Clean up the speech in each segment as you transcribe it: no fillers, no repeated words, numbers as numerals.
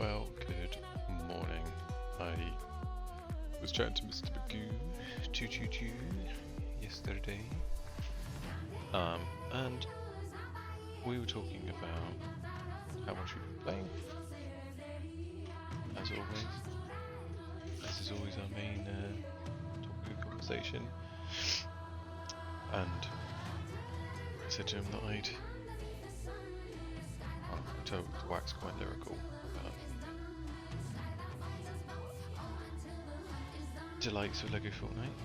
Well, good morning. I was chatting to Mr. Bagoo, choo yesterday, and we were talking about how much we've been playing. As always, this is always our main topic of conversation. And I said to him that I told the wax quite lyrical about delights of Lego Fortnite.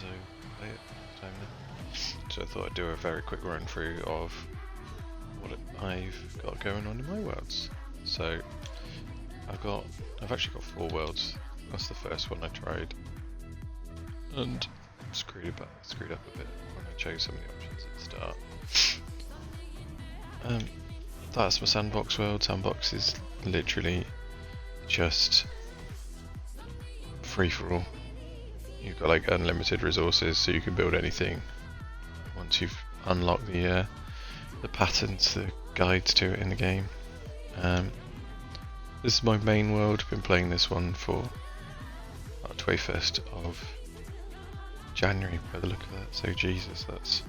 So play it time now. So I thought I'd do a very quick run through of what I've got going on in my worlds. So I've actually got 4 worlds. That's the first one I tried, and screwed up a bit when I chose some of the options at the start. That's my sandbox world. Sandbox is literally just free for all. You've got like unlimited resources, so you can build anything. Once you've unlocked the patterns, the guides to it in the game. This is my main world. I've been playing this one for 21st of January by the look of that. So Jesus, that's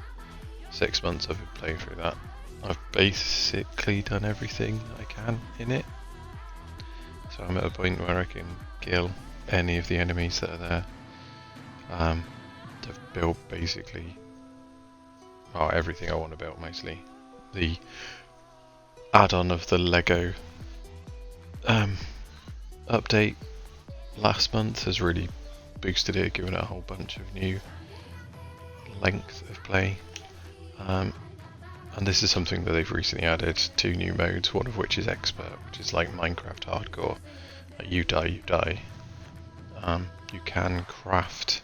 6 months I've been playing through that. I've basically done everything I can in it. So I'm at a point where I can kill any of the enemies that are there. I've built basically everything I want to build, mostly. The add-on of the Lego update last month has really boosted it, given it a whole bunch of new length of play. And this is something that they've recently added 2 new modes, one of which is Expert, which is like Minecraft Hardcore. You die. You can craft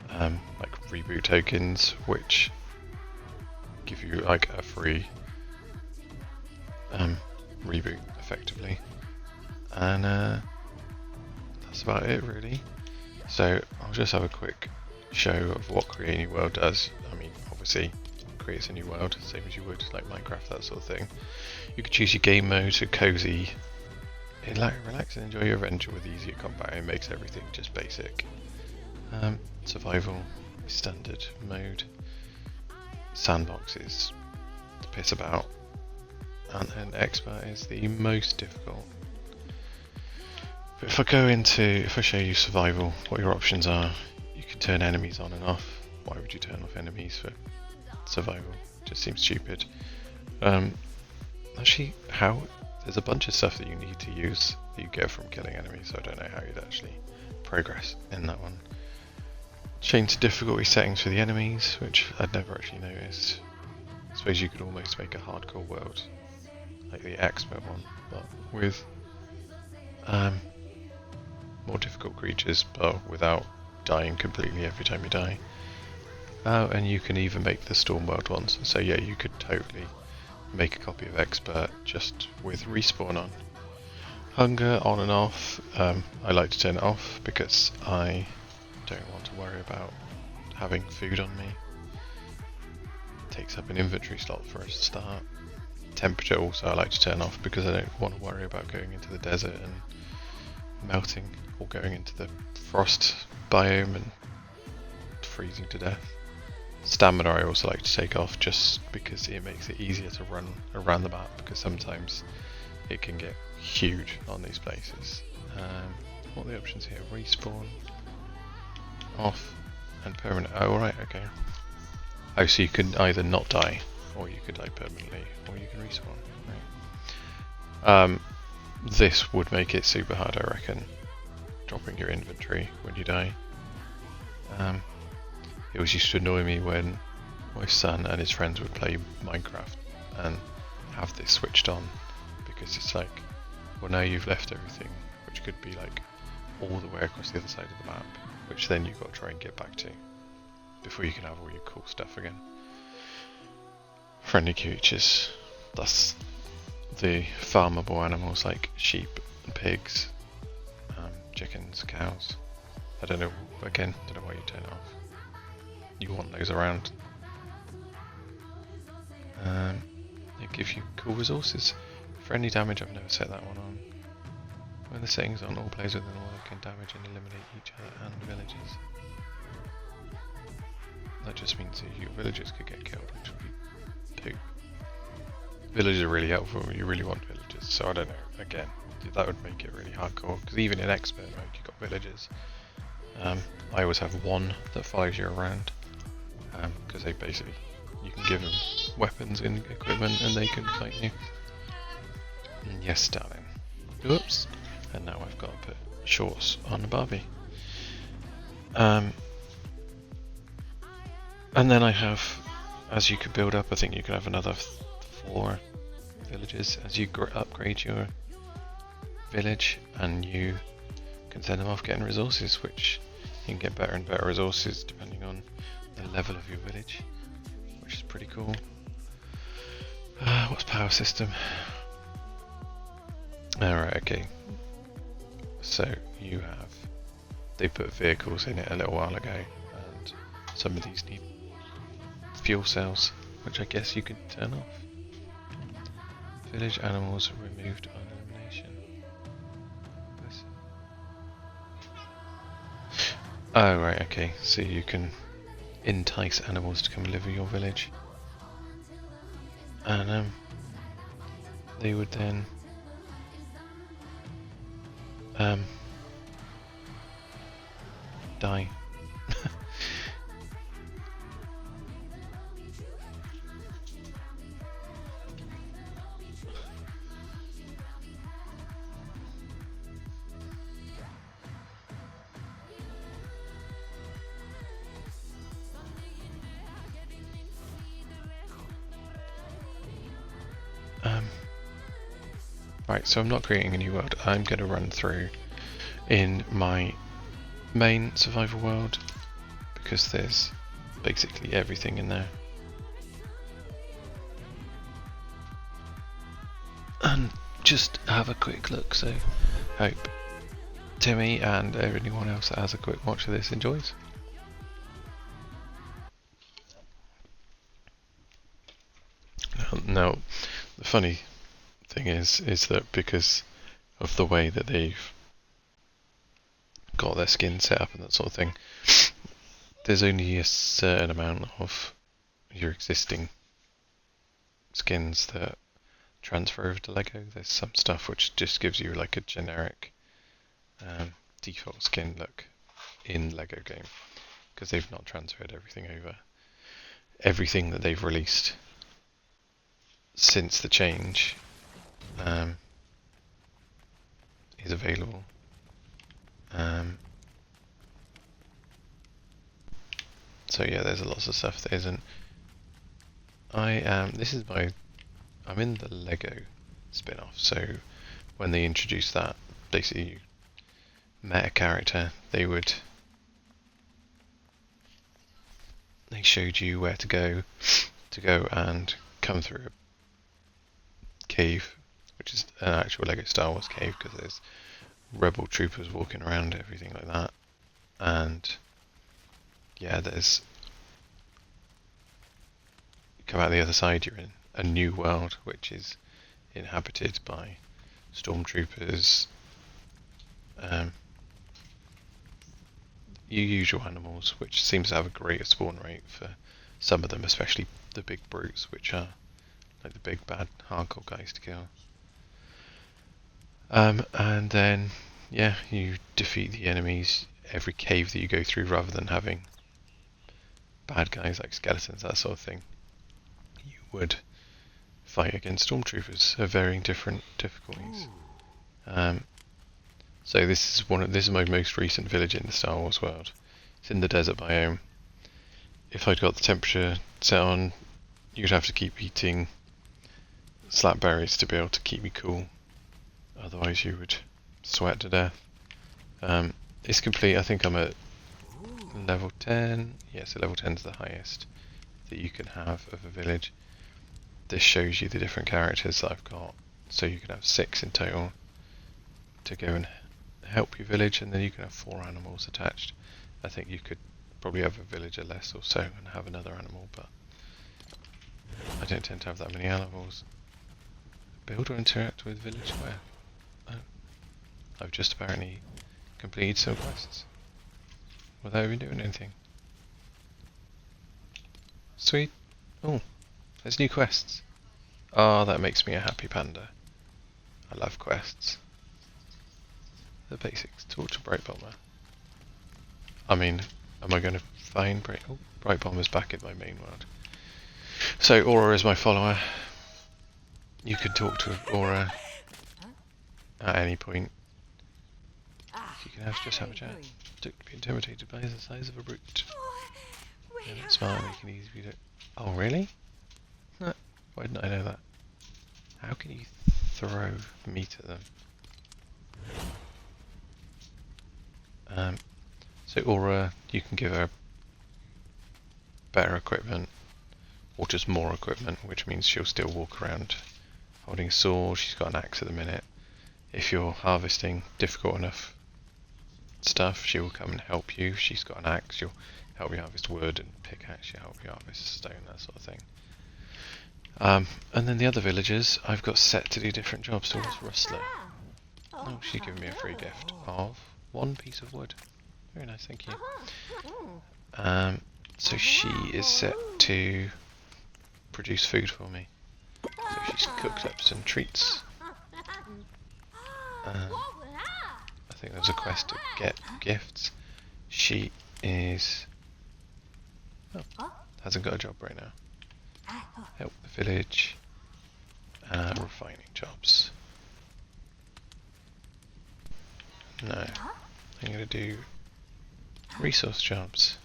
like reboot tokens, which give you like a free reboot effectively. And that's about it really. So I'll just have a quick show of what Create a New World does. I mean, obviously creates a new world, same as you would like Minecraft, that sort of thing. You can choose your game mode, so cozy. Relax and enjoy your adventure with easier combat. It makes everything just basic. Survival, standard mode. Sandbox is to piss about, and then expert is the most difficult. But if I show you survival, what your options are, you can turn enemies on and off. Why would you turn off enemies for survival? Just seems stupid. Actually, there's a bunch of stuff that you need to use that you get from killing enemies, so I don't know how you'd actually progress in that one. Change difficulty settings for the enemies, which I'd never actually noticed. I suppose you could almost make a hardcore world, like the expert one, but with more difficult creatures, but without dying completely every time you die. And you can even make the Storm World ones, so yeah, you could totally make a copy of Expert just with respawn on. Hunger on and off, I like to turn it off because I don't want to worry about having food on me. It takes up an inventory slot for a start. Temperature also I like to turn off because I don't want to worry about going into the desert and melting, or going into the frost biome and freezing to death. Stamina I also like to take off just because it makes it easier to run around the map, because sometimes it can get huge on these places. What are the options here? Respawn, off, and permanent. Oh right, okay. Oh, so you can either not die, or you could die permanently, or you can respawn. Right. This would make it super hard, I reckon, dropping your inventory when you die. It was used to annoy me when my son and his friends would play Minecraft and have this switched on, because it's like, well, now you've left everything, which could be like all the way across the other side of the map, which then you've got to try and get back to before you can have all your cool stuff again. Friendly creatures, that's the farmable animals like sheep and pigs, chickens, cows. I don't know why you turn it off. You want those around. It gives you cool resources. For any damage, I've never set that one on. When the setting's on, all players within the world can damage and eliminate each other and villages. That just means that your villagers could get killed, which would be poop. Villagers are really helpful, you really want villagers, so I don't know, again, that would make it really hardcore, because even in expert mode you've got villagers. I always have one that follows you around, because they basically, you can give them weapons and equipment and they can fight you. And yes, darling. Whoops. And now I've got to put shorts on the Barbie. And then I have, as you could build up, I think you could have another 4 villages as you upgrade your village, and you can send them off getting resources, which you can get better and better resources depending on the level of your village, which is pretty cool. What's power system? Alright, okay. So you have, they put vehicles in it a little while ago, and some of these need fuel cells, which I guess you could turn off. Village animals removed on elimination. Oh right, okay, so you can entice animals to come and live in your village. And they would then die. Right, so I'm not creating a new world. I'm going to run through in my main survival world, because there's basically everything in there. And just have a quick look, so hope Timmy and anyone else that has a quick watch of this enjoys. Now, the funny thing is that because of the way that they've got their skin set up and that sort of thing, there's only a certain amount of your existing skins that transfer over to Lego. There's some stuff which just gives you like a generic default skin look in Lego game, because they've not transferred everything over. Everything that they've released since the change is available. So yeah, there's lots of stuff that isn't. I'm in the Lego spin-off, so when they introduced that, basically you met a character, they showed you where to go and come through a cave, which is an actual Lego Star Wars cave, because there's rebel troopers walking around, everything like that. And yeah, there's, come out the other side, you're in a new world which is inhabited by stormtroopers, your usual animals, which seems to have a greater spawn rate for some of them, especially the big brutes, which are like the big bad hardcore guys to kill. And then yeah, you defeat the enemies every cave that you go through, rather than having bad guys like skeletons, that sort of thing. You would fight against stormtroopers of varying different difficulties. So this is my most recent village in the Star Wars world. It's in the desert biome. If I'd got the temperature set on, you'd have to keep eating slap berries to be able to keep me cool. Otherwise you would sweat to death. It's complete. I think I'm at level 10. Yeah, so level 10 is the highest that you can have of a village. This shows you the different characters that I've got. So you can have 6 in total to go and help your village, and then you can have 4 animals attached. I think you could probably have a villager less or so and have another animal, but I don't tend to have that many animals. Build or interact with village square. Oh. I've just apparently completed some quests without even doing anything. Sweet. Oh, there's new quests. Oh, that makes me a happy panda. I love quests. The basics. Talk to Bright Bomber. I mean, am I going to find Bright Bomber's back in my main world. So Aura is my follower. You can talk to Aura at any point. You can just have a chat. Don't be intimidated by the size of a brute. Yeah, that's smart. You can easily do it. Oh, really? No. Why didn't I know that? How can you throw meat at them? So Aura, you can give her better equipment, or just more equipment, which means she'll still walk around holding a sword. She's got an axe at the minute. If you're harvesting difficult enough stuff, she will come and help you. She's got an axe, she'll help you harvest wood, and pickaxe, she'll help you harvest stone, that sort of thing. And then the other villagers, I've got set to do different jobs. So what's Rustler? Oh, she's given me a free gift of 1 piece of wood. Very nice, thank you. So she is set to produce food for me. So she's cooked up some treats. I think there's a quest to get gifts. She is... Oh, hasn't got a job right now. Help the village. Refining jobs. No. I'm going to do resource jobs.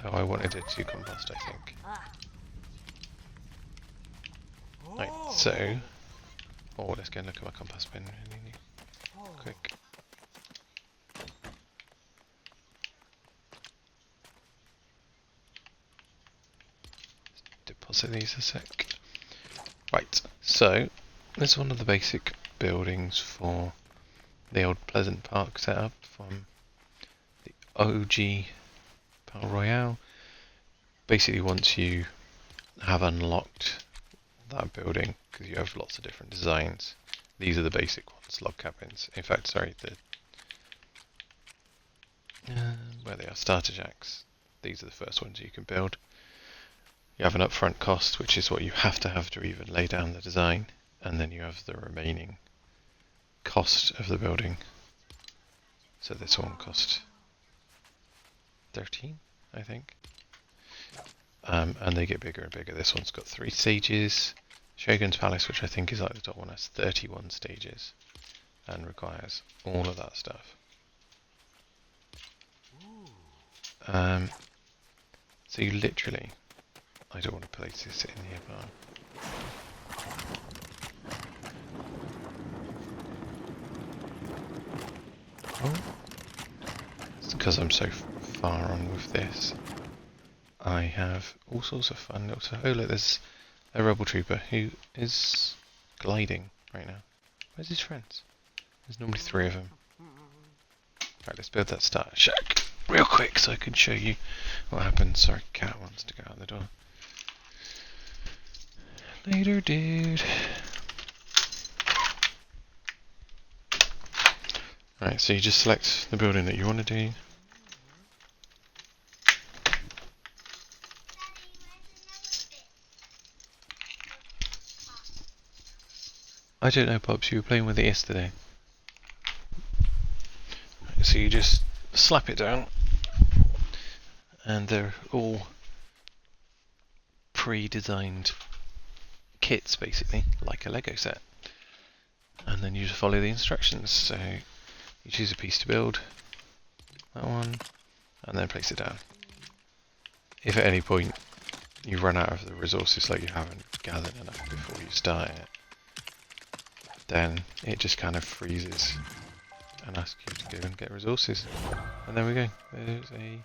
Oh, I wanted it to do compost, I think. Right, so... Oh, let's go and look at my compost bin really quick. Deposit these a sec. Right, so this is one of the basic buildings for the old Pleasant Park setup from the OG Battle Royale. Basically, once you have unlocked that building, because you have lots of different designs, these are the basic ones, log cabins. In fact, sorry, where they are, starter jacks. These are the first ones you can build. You have an upfront cost, which is what you have to even lay down the design, and then you have the remaining cost of the building. So this one cost 13, I think. And they get bigger and bigger. This one's got 3 stages. Shogun's Palace, which I think is like the top one, has 31 stages and requires all of that stuff. So you literally, I don't want to place this in here, but oh, it's because I'm so far on with this. I have all sorts of fun little stuff. Oh look, there's a rebel trooper who is gliding right now. Where's his friends? There's normally 3 of them. Right, let's build that starter shack real quick so I can show you what happens. Sorry, cat wants to go out the door. Later, dude. Right, so you just select the building that you want to do. I don't know, Pops, you were playing with it yesterday. Right, so you just slap it down, and they're all pre-designed kits, basically, like a Lego set. And then you just follow the instructions. So you choose a piece to build, that one, and then place it down. If at any point you run out of the resources, like you haven't gathered enough before you start it, then it just kind of freezes and asks you to go and get resources. And there we go. There's a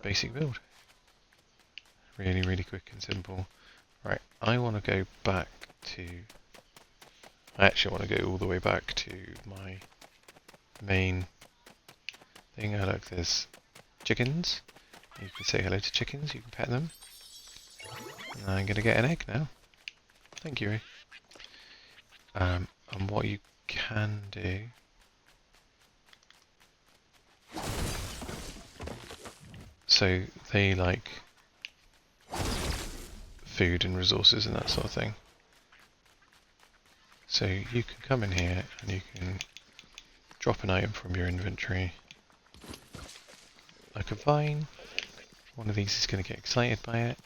basic build. Really, really quick and simple. Right, I want to go back to... I actually want to go all the way back to my main thing. Oh look, there's chickens. You can say hello to chickens, you can pet them. And I'm going to get an egg now. Thank you. And what you can do... So they like food and resources and that sort of thing. So you can come in here and you can drop an item from your inventory. Like a vine. One of these is going to get excited by it.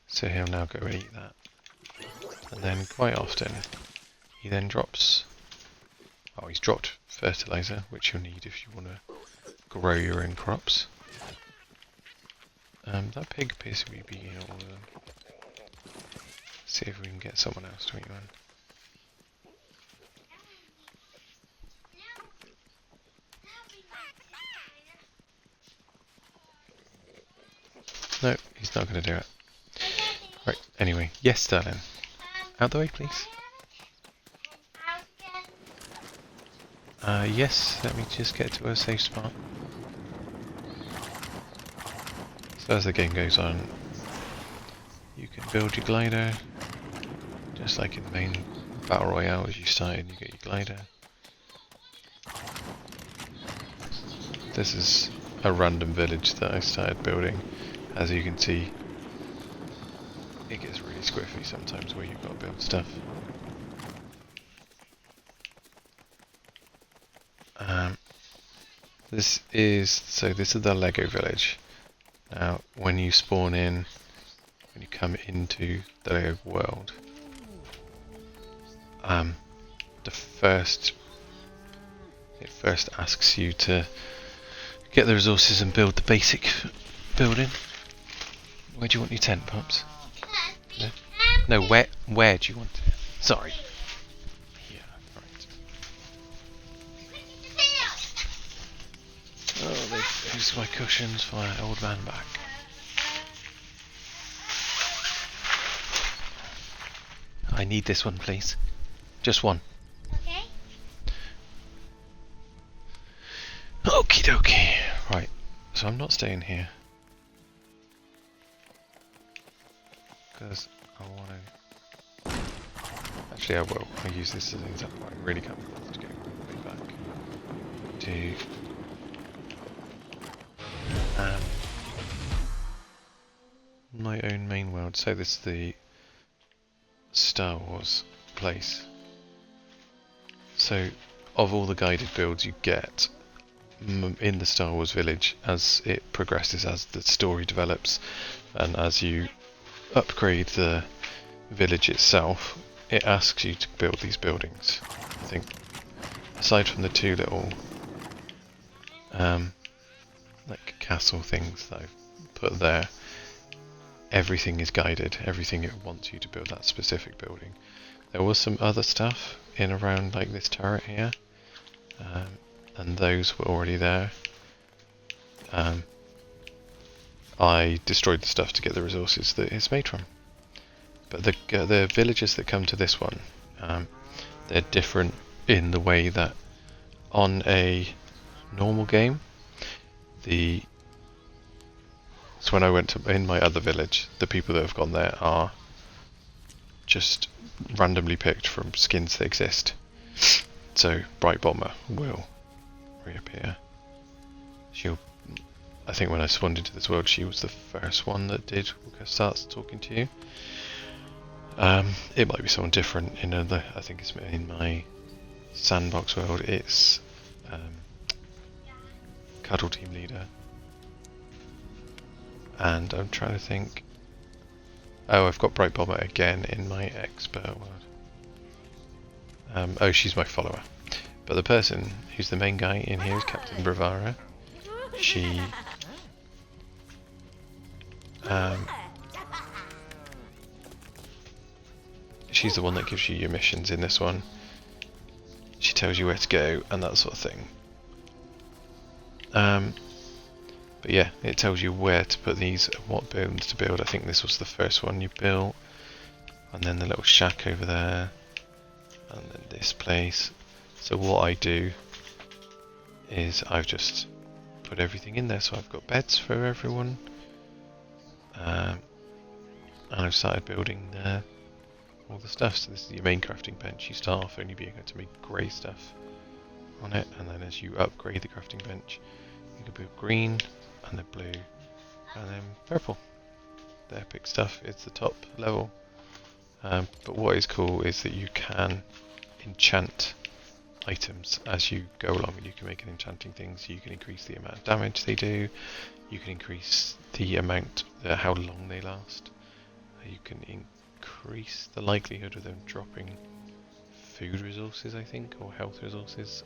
So he'll now go and eat that. And then quite often he then drops... Oh, he's dropped fertilizer, which you'll need if you want to grow your own crops. That pig appears to be eating all of them. See if we can get someone else to eat one. No, he's not going to do it. Right, anyway. Yes, darling. Out the way, please. Yes, let me just get to a safe spot. So as the game goes on, you can build your glider, just like in the main Battle Royale. As you started, you get your glider. This is a random village that I started building. As you can see, it gets really squiffy sometimes where you've got to build stuff. This is the Lego village. Now, when you spawn in, when you come into the Lego world, it first asks you to get the resources and build the basic building. Where do you want your tent, Pops? No, where do you want it? Sorry. Yeah, right. Oh, they've used my cushions for my old man back. I need this one, please. Just one. Okay. Okie dokie. Right, so I'm not staying here. Because I want to... Actually, I will. I'll use this as an example. I really can't be bothered to go way back to... my own main world. So this is the Star Wars place. So, of all the guided builds you get in the Star Wars village, as it progresses, as the story develops, and as you upgrade the village itself, it asks you to build these buildings. I think, aside from the two little like castle things that I've put there, everything is guided. Everything it wants you to build that specific building. There was some other stuff in around like this turret here, and those were already there. I destroyed the stuff to get the resources that it's made from. But the villagers that come to this one, they're different in the way that on a normal game, so when I went to in my other village, the people that have gone there are just randomly picked from skins that exist. So Bright Bomber will reappear. I think when I spawned into this world, she was the first one that did start talking to you. It might be someone different in another. I think it's in my sandbox world. It's Cuddle Team Leader, and I'm trying to think. Oh, I've got Bright Bomber again in my expert world. Oh, she's my follower. But the person who's the main guy in here is Captain Bravara. She's the one that gives you your missions in this one. She tells you where to go and that sort of thing. But yeah, it tells you where to put these, what buildings to build. I think this was the first one you built, and then the little shack over there, and then this place. So what I do is I've just put everything in there. So I've got beds for everyone. and I've started building all the stuff. So this is your main crafting bench. You start off only being able to make grey stuff on it, and then as you upgrade the crafting bench, you can build green, and then blue, and then purple. The epic stuff is the top level. But what is cool is that you can enchant items as you go along, and you can make an enchanting things. You can increase the amount of damage they do. You can increase the amount, how long they last. You can increase the likelihood of them dropping food resources, I think, or health resources.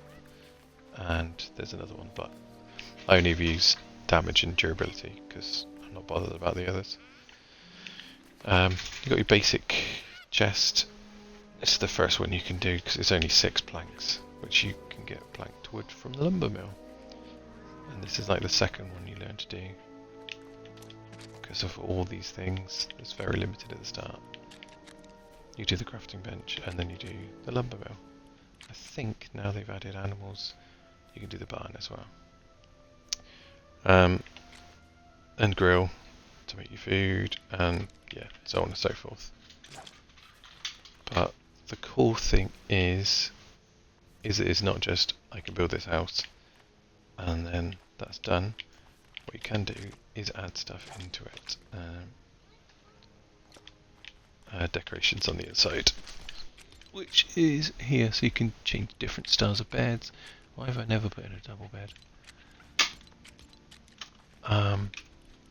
And there's another one, but I only use damage and durability because I'm not bothered about the others. You've got your basic chest. This is the first one you can do because it's only 6 planks, which you can get planked wood from the lumber mill. And this is like the second one you learn to do because of all these things. It's very limited at the start. You do the crafting bench and then you do the lumber mill. I think now they've added animals, you can do the barn as well. And grill to make your food, and yeah, so on and so forth. But the cool thing is it's not just I can build this house and then that's done. What you can do is add stuff into it. Decorations on the inside, which is here, so you can change different styles of beds. Why have I never put in a double bed?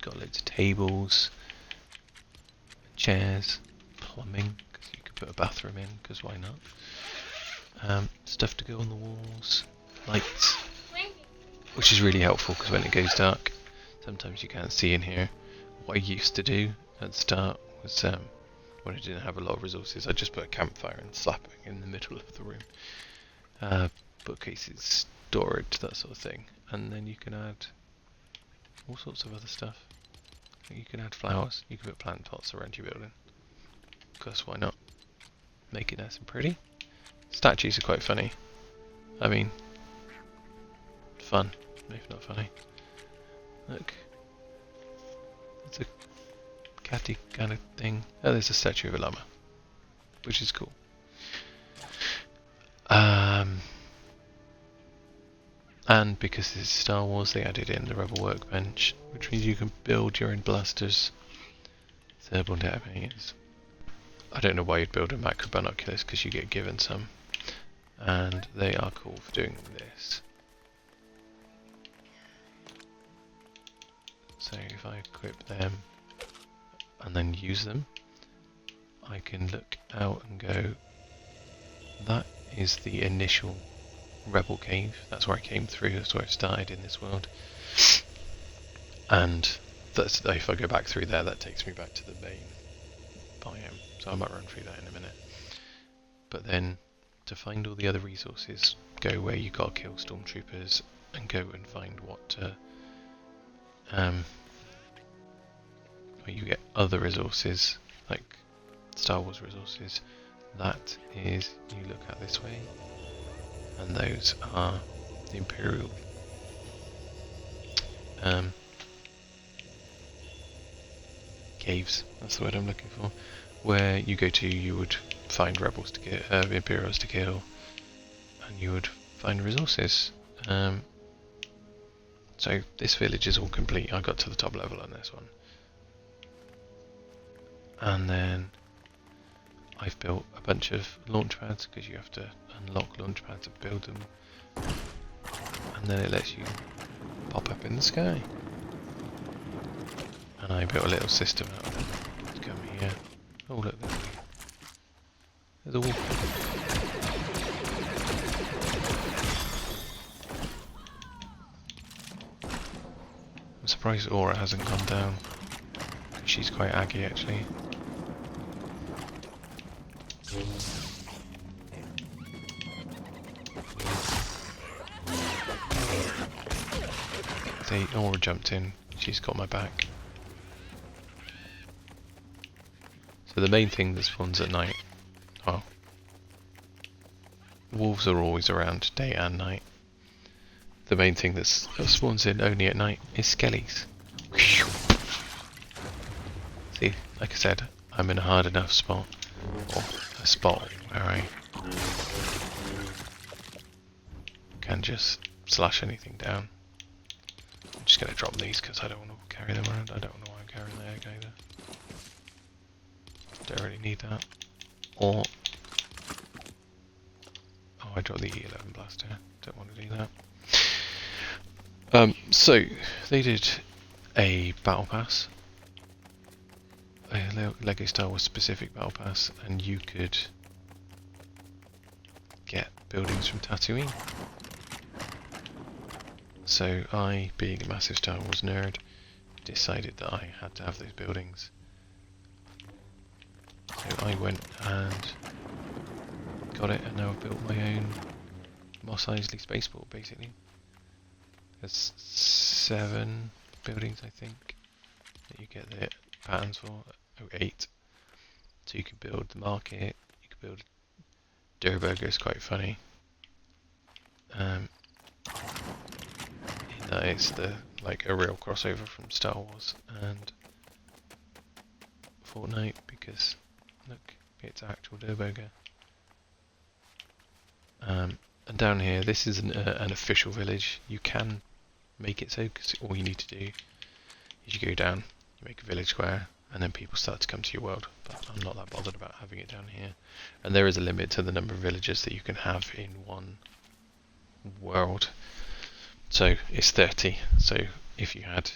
Got loads of tables, chairs, plumbing, because you could put a bathroom in, because why not? Stuff to go on the walls, lights, which is really helpful because when it goes dark, sometimes you can't see in here. What I used to do at the start was, when I didn't have a lot of resources, I just put a campfire and slap it in the middle of the room. Bookcases, storage, that sort of thing, and then you can add all sorts of other stuff. You can add flowers, you can put plant pots around your building, because why not? Make it nice and pretty. Statues are quite funny. I mean, fun, if not funny. Look, it's a catty kind of thing. Oh, there's a statue of a llama, which is cool. And because this is Star Wars, they added in the Rebel Workbench, which means you can build your own blasters, thermal detonators. I don't know why you'd build a macro binoculars, because you get given some, and they are cool for doing this. So if I equip them and then use them, I can look out and go, that is the initial Rebel Cave, that's where I came through, that's where I started in this world. And that's, if I go back through there, that takes me back to the main biome, so I might run through that in a minute. But then, to find all the other resources, go where you gotta kill stormtroopers, and go and find what where you get other resources, like Star Wars resources. That is, you look out this way, and those are the Imperial caves, that's the word I'm looking for, where you go to, you would find rebels to kill, Imperials to kill, and you would find resources. So this village is all complete. I got to the top level on this one. And then I've built a bunch of launch pads, because you have to unlock launch pads and build them, and then it lets you pop up in the sky. And I built a little system out of them to come here. Oh look, there's a wolf. I'm surprised Aura hasn't gone down. She's quite aggy actually. Aura jumped in, she's got my back. So the main thing that spawns at night, well, wolves are always around day and night. The main thing that spawns in only at night is skellies. See, like I said, I'm in a hard enough spot, or a spot where I can just slash anything down. I'm just going to drop these because I don't want to carry them around. I don't know why I'm carrying the egg either. Don't really need that. Or... oh, I dropped the E11 blaster. Don't want to do that. So, they did a battle pass. A Lego Star Wars specific battle pass, and you could get buildings from Tatooine. So I, being a massive Star Wars nerd, decided that I had to have those buildings. So I went and got it, and now I've built my own Mos Eisley spaceport, basically. There's 7 buildings, I think, that you get the patterns for. Oh, 8. So you can build the market, you can build Durburger, is quite funny. In that it's like a real crossover from Star Wars and Fortnite, because look, it's actual Durburger. And down here, this is an official village. You can make it so, because all you need to do is you go down, you make a village square, and then people start to come to your world. But I'm not that bothered about having it down here. And there is a limit to the number of villages that you can have in one world. So it's 30. So if you had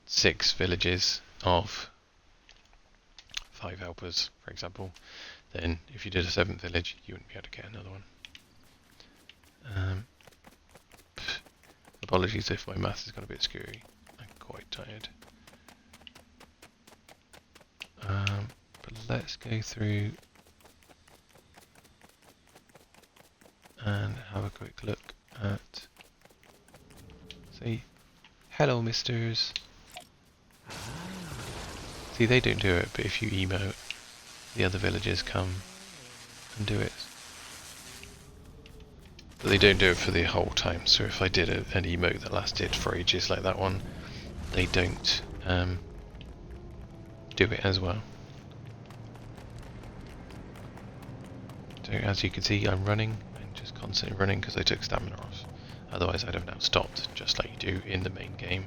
6 villages of 5 helpers, for example, then if you did a 7th village, you wouldn't be able to get another one. Apologies if my math has got a bit screwy. I'm quite tired. But let's go through and have a quick look at, say, hello misters. See, they don't do it, but if you emote, the other villagers come and do it. But they don't do it for the whole time, so if I did an emote that lasted for ages like that one, they don't do it as well. So as you can see, I'm running, and just constantly running because I took stamina off. Otherwise I'd have now stopped, just like you do in the main game.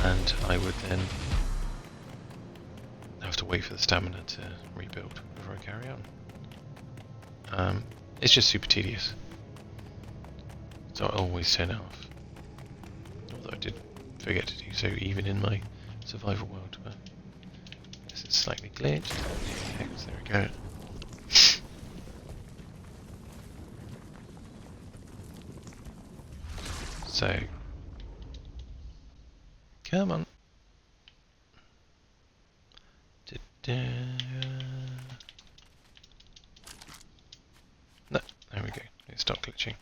And I would then have to wait for the stamina to rebuild before I carry on. It's just super tedious. So I always turn it off. Although I did forget to do so even in my survival world, but this is slightly glitched. Yes, there we go. So, come on. No, there we go. It stopped glitching.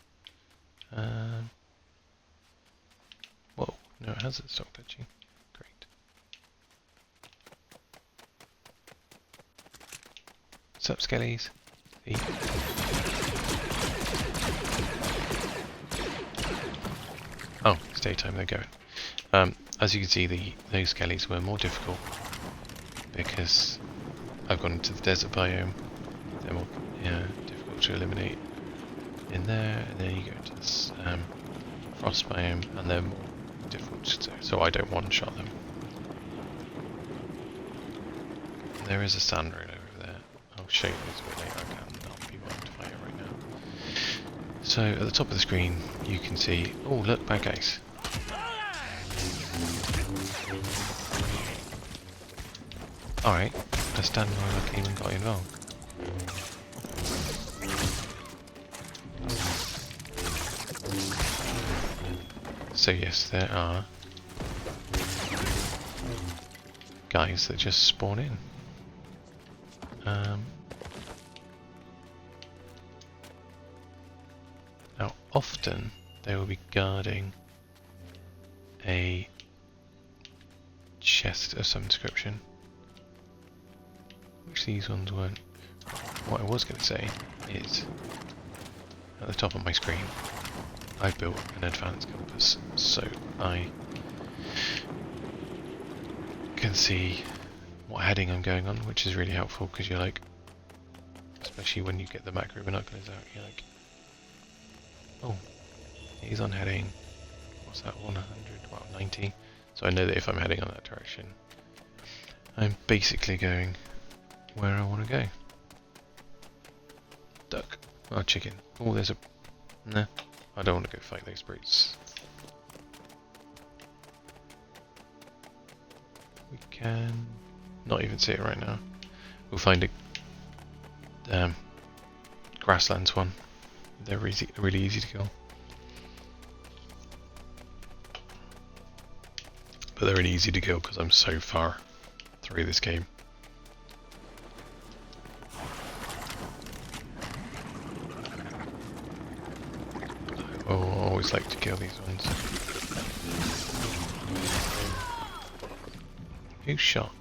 Whoa, no, it hasn't stopped glitching. Great. What's up, skellies? Hey. Oh, it's daytime, they're going. As you can see, those skellies were more difficult because I've gone into the desert biome. They're more difficult to eliminate in there, and then you go into this frost biome, and they're more difficult, so I don't one-shot them. There is a sand road over there. I'll show you this a bit later. I can't be bothered to fight it right now. So at the top of the screen, you can see. Oh, look, bad guys. Alright, I stand where I came and got involved. So yes, there are guys that just spawn in. Now, often they will be guarding a chest of some description, which these ones weren't. What I was going to say is, at the top of my screen, I built an advanced compass, so I can see what heading I'm going on, which is really helpful because you're like, especially when you get the macro binoculars out, you're like, oh, he's on heading, what's that, 100, well, 90. So I know that if I'm heading on that direction, I'm basically going where I want to go. Duck. Oh, chicken. Oh, there's a... Nah, I don't want to go fight those brutes. We can not even see it right now. We'll find a grasslands one. They're really easy to kill. But they're really easy to kill because I'm so far through this game. I always like to kill these ones. Who shot?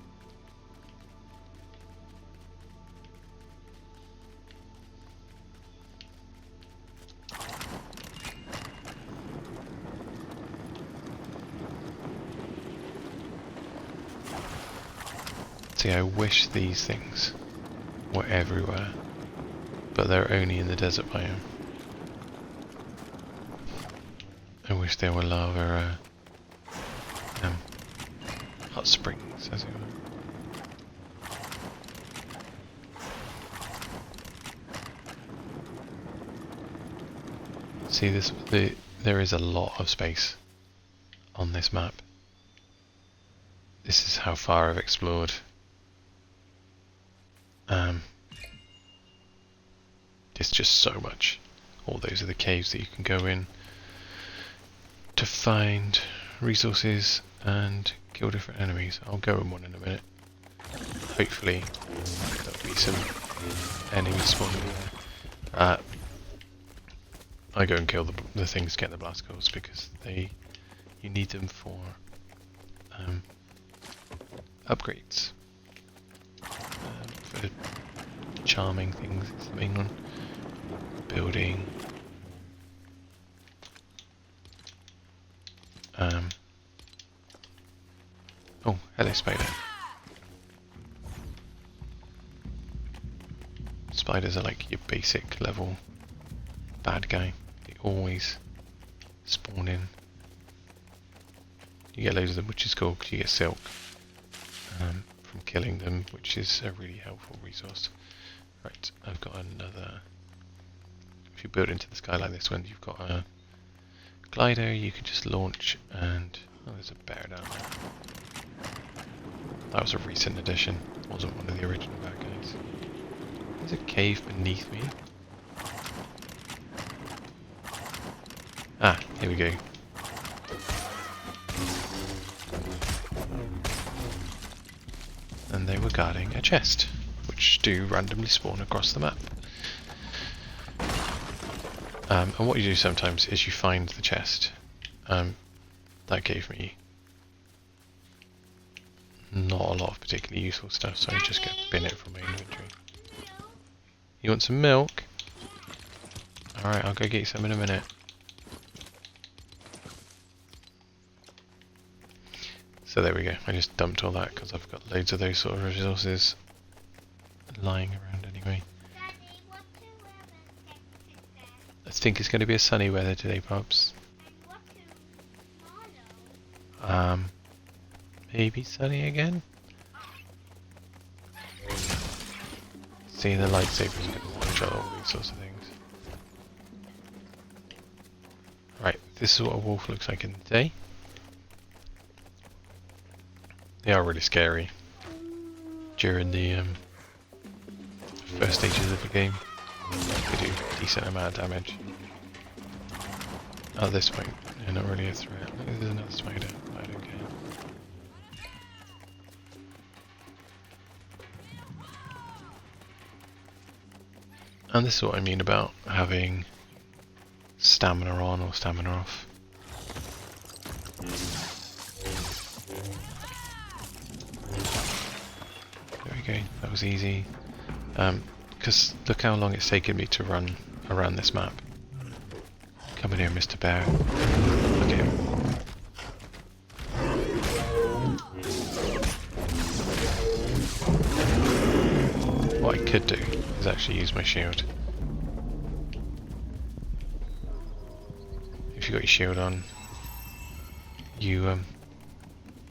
See, I wish these things were everywhere, but they're only in the desert biome. I wish there were lava hot springs, as it were. See, there is a lot of space on this map. This is how far I've explored. It's just so much. All those are the caves that you can go in to find resources and kill different enemies. I'll go in one in a minute. Hopefully there'll be some enemies spawning there. I go and kill the things, get the blast kills because you need them for upgrades. For charming things is the main one. Building. Oh, hello spider. Spiders are like your basic level bad guy. They always spawn in. You get loads of them, which is cool because you get silk from killing them, which is a really helpful resource. Right, I've got another. If you build into the sky like this one, you've got a glider you can just launch, and oh, there's a bear down there. That was a recent addition, wasn't one of the original bad guys. There's a cave beneath me. Ah, here we go. And they were guarding a chest, which do randomly spawn across the map. And what you do sometimes is you find the chest. That gave me not a lot of particularly useful stuff, so I just get bin it from my inventory. You want some milk? Alright, I'll go get you some in a minute. So there we go, I just dumped all that because I've got loads of those sort of resources lying around anyway. I think it's going to be a sunny weather today, Pops. Maybe sunny again? See, the lightsabers are going to launch out all these sorts of things. Right, this is what a wolf looks like in the day. They are really scary during the first stages of the game. They do a decent amount of damage. At this point, they're not really a threat. There's another spider. I don't care. And this is what I mean about having stamina on or stamina off. There we go, that was easy. Because look how long it's taken me to run around this map. Come in here, Mr. Bear. Look at him. what I could do is actually use my shield. If you've got your shield on, you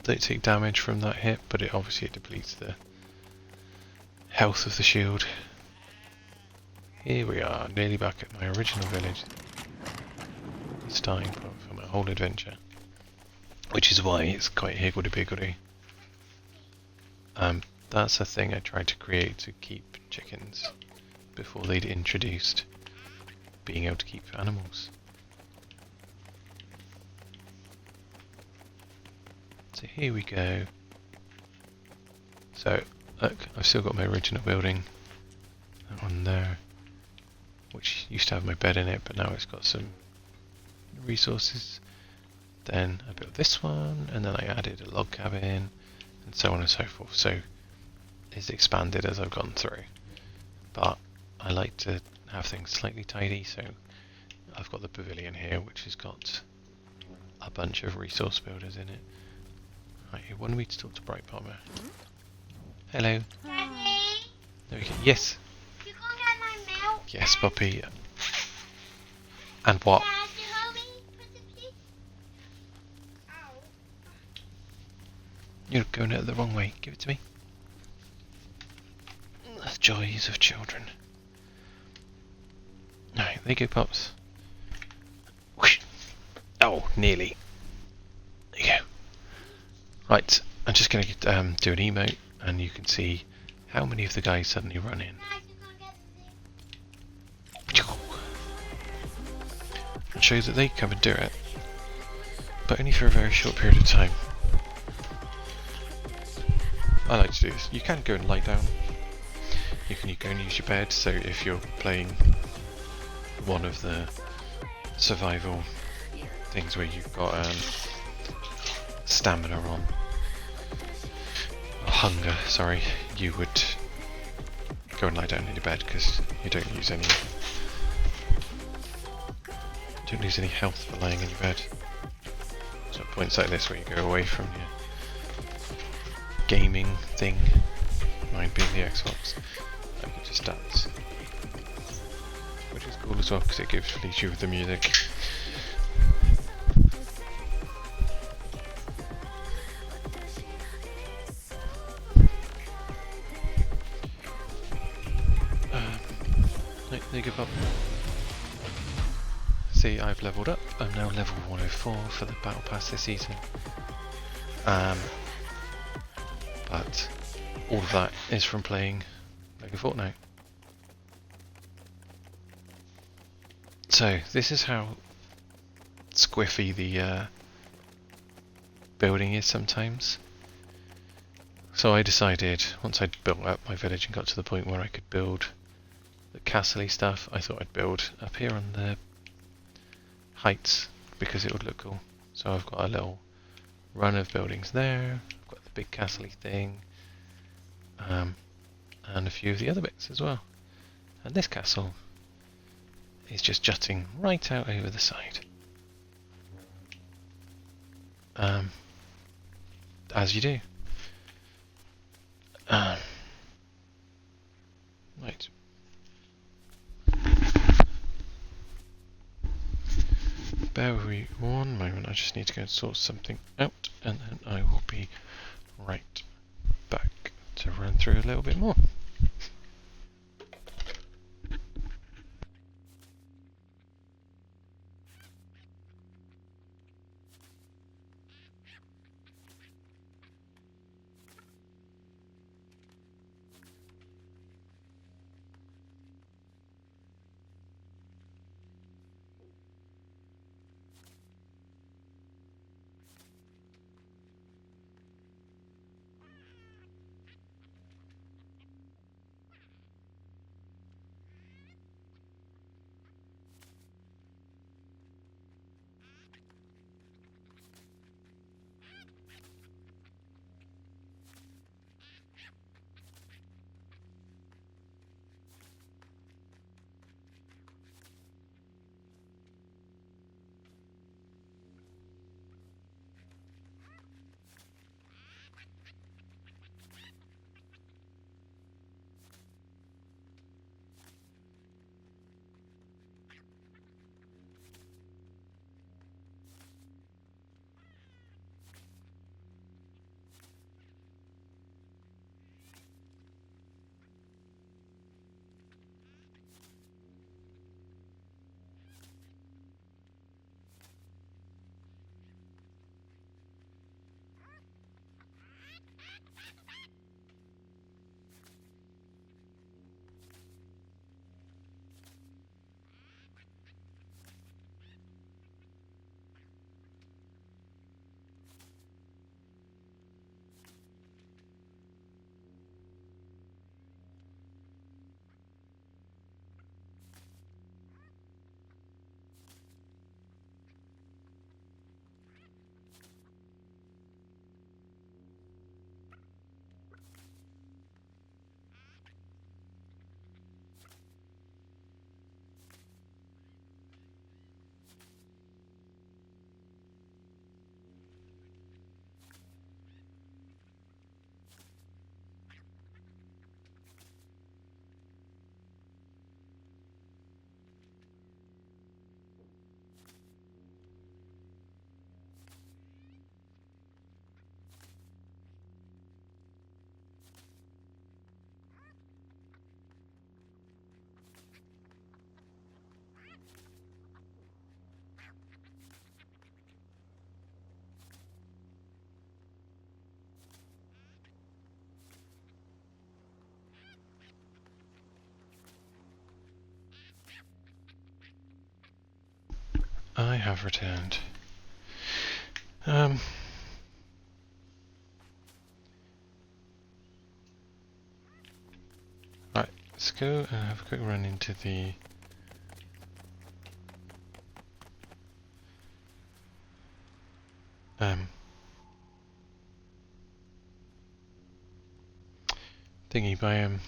don't take damage from that hit, but it obviously depletes the health of the shield. Here we are, nearly back at my original village. Starting point for my whole adventure. Which is why it's quite higgledy-piggledy. That's a thing I tried to create to keep chickens before they'd introduced being able to keep animals. So here we go. So look, I've still got my original building, that one there, which used to have my bed in it, but now it's got some resources. Then I built this one, and then I added a log cabin, and so on and so forth. So it's expanded as I've gone through, but I like to have things slightly tidy, so I've got the pavilion here, which has got a bunch of resource builders in it. Right, you wanted me to talk to Bright Bomber. Hello. Daddy? There we go. Yes. You can't get my milk. Yes, puppy. And what? Dad, you hold me, pretty please? Ow. You're going it the wrong way. Give it to me. The joys of children. Alright, there you go, pups. Whoosh. Oh, nearly. There you go. Right, I'm just going to do an emote, and you can see how many of the guys suddenly run in. Dad, you can't get the And show that they come and do it, but only for a very short period of time. I like to do this. You can go and lie down. You can go and use your bed, so if you're playing one of the survival things where you've got stamina on, or hunger, sorry, you would go and lie down in your bed because you don't lose any health for lying in your bed. So at points like this where you go away from your gaming thing, mine being the Xbox, I can just dance, which is cool as well because it leaves you with the music. Right, there you go, Bob. See, I've leveled up. I'm now level 104 for the Battle Pass this season. But all of that is from playing Lego Fortnite. So this is how squiffy the building is sometimes. So I decided, once I'd built up my village and got to the point where I could build the castle-y stuff, I thought I'd build up here on the heights because it would look cool. So I've got a little run of buildings there, I've got the big castle-y thing, and a few of the other bits as well. And this castle is just jutting right out over the side. As you do. Right. Bear with me one moment, I just need to go and sort something out, and then I will be right back to run through a little bit more. have returned. Right, let's go and have a quick run into the thingy biome,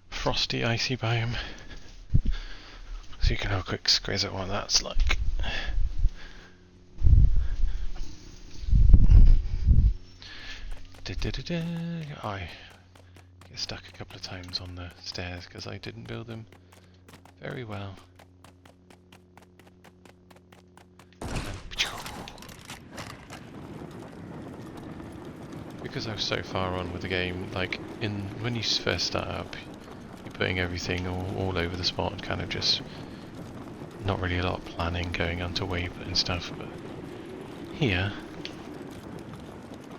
frosty icy biome, so you can have a quick squiz at what that's like. I get stuck a couple of times on the stairs because I didn't build them very well. Because I was so far on with the game, like when you first start up, you're putting everything all over the spot and kind of just not really a lot of planning going on to waypoint and stuff, but here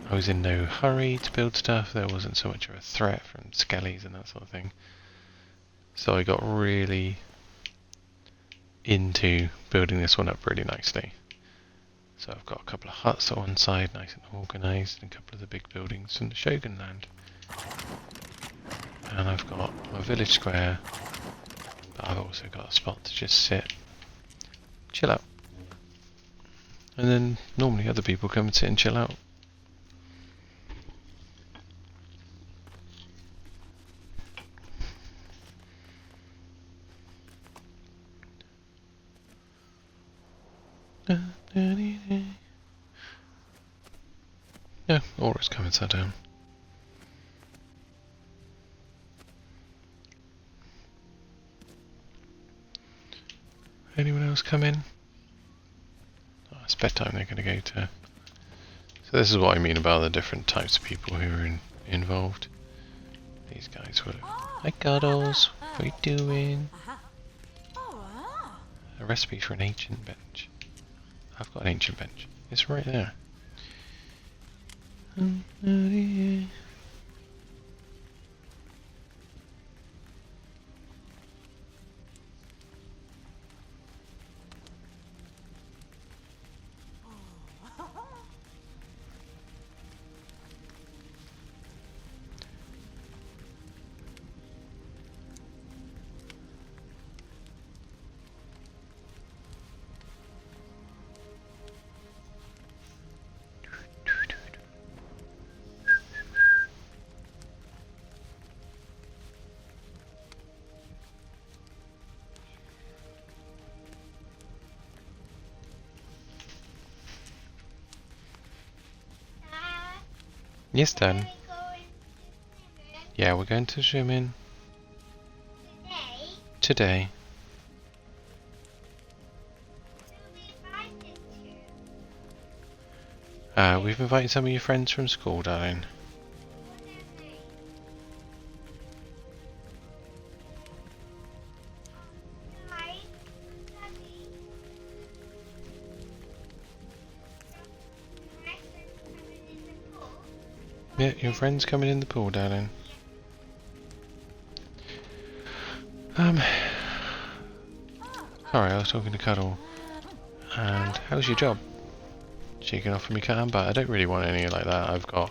I was in no hurry to build stuff. There wasn't so much of a threat from skellies and that sort of thing, so I got really into building this one up really nicely. So I've got a couple of huts on one side, nice and organised, and a couple of the big buildings from the Shogun land. And I've got my village square, but I've also got a spot to just sit, chill out. And then normally other people come and sit and chill out. Yeah, Aura's coming sat down. Anyone else come in? Oh, it's bedtime, they're going to go to. So this is what I mean about the different types of people who are involved. These guys will. Hi Cuddles, what are you doing? A recipe for an ancient bench. I've got an ancient bench. It's right there. Yes, Dad. Are we going to swim Yeah, we're going to swim in today? today. Who we invited to? We've invited some of your friends from school, darling. What are their names? Guys, Daddy. My friends coming in the pool. Yeah, your friend's coming in the pool, darling. Sorry, I was talking to Cuddle. And how's your job? She can offer me cam, but I don't really want any like that. I've got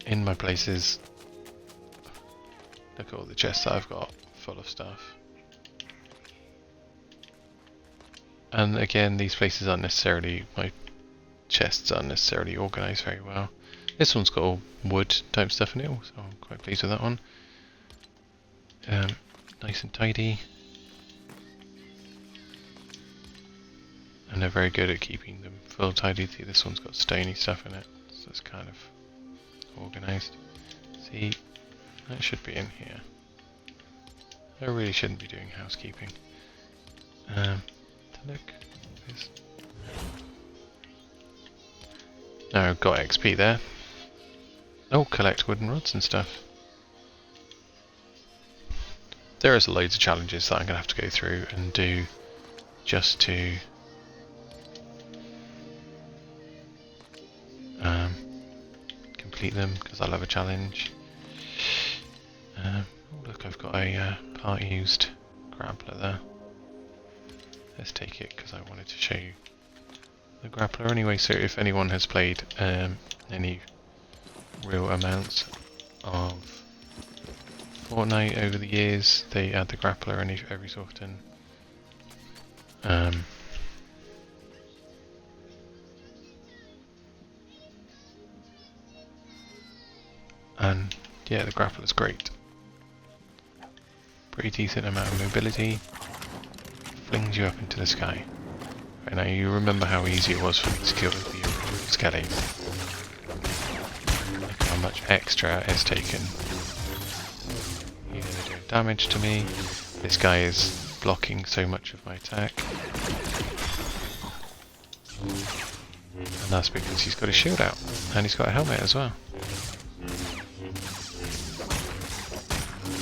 in my places. Look at all the chests that I've got full of stuff. And again, these places aren't necessarily, my chests aren't necessarily organised very well. This one's got all wood type stuff in it, so I'm quite pleased with that one. Nice and tidy. And they're very good at keeping them full tidy. See, this one's got stony stuff in it, so it's kind of organised. See, that should be in here. I really shouldn't be doing housekeeping. Look, there's... No, got XP there. Oh, collect wooden rods and stuff. There is loads of challenges that I'm going to have to go through and do just to complete them, because I love a challenge. Oh look, I've got a part-used grappler there. let's take it because I wanted to show you the grappler anyway. So if anyone has played any real amounts of Fortnite over the years, they add the grappler every so often. And yeah, the grappler is great. Pretty decent amount of mobility. Flings you up into the sky. Right, now you remember how easy it was for me to kill the original skelly. Look how much extra it's taken. You're doing damage to me. This guy is blocking so much of my attack. And that's because he's got his shield out. And he's got a helmet as well.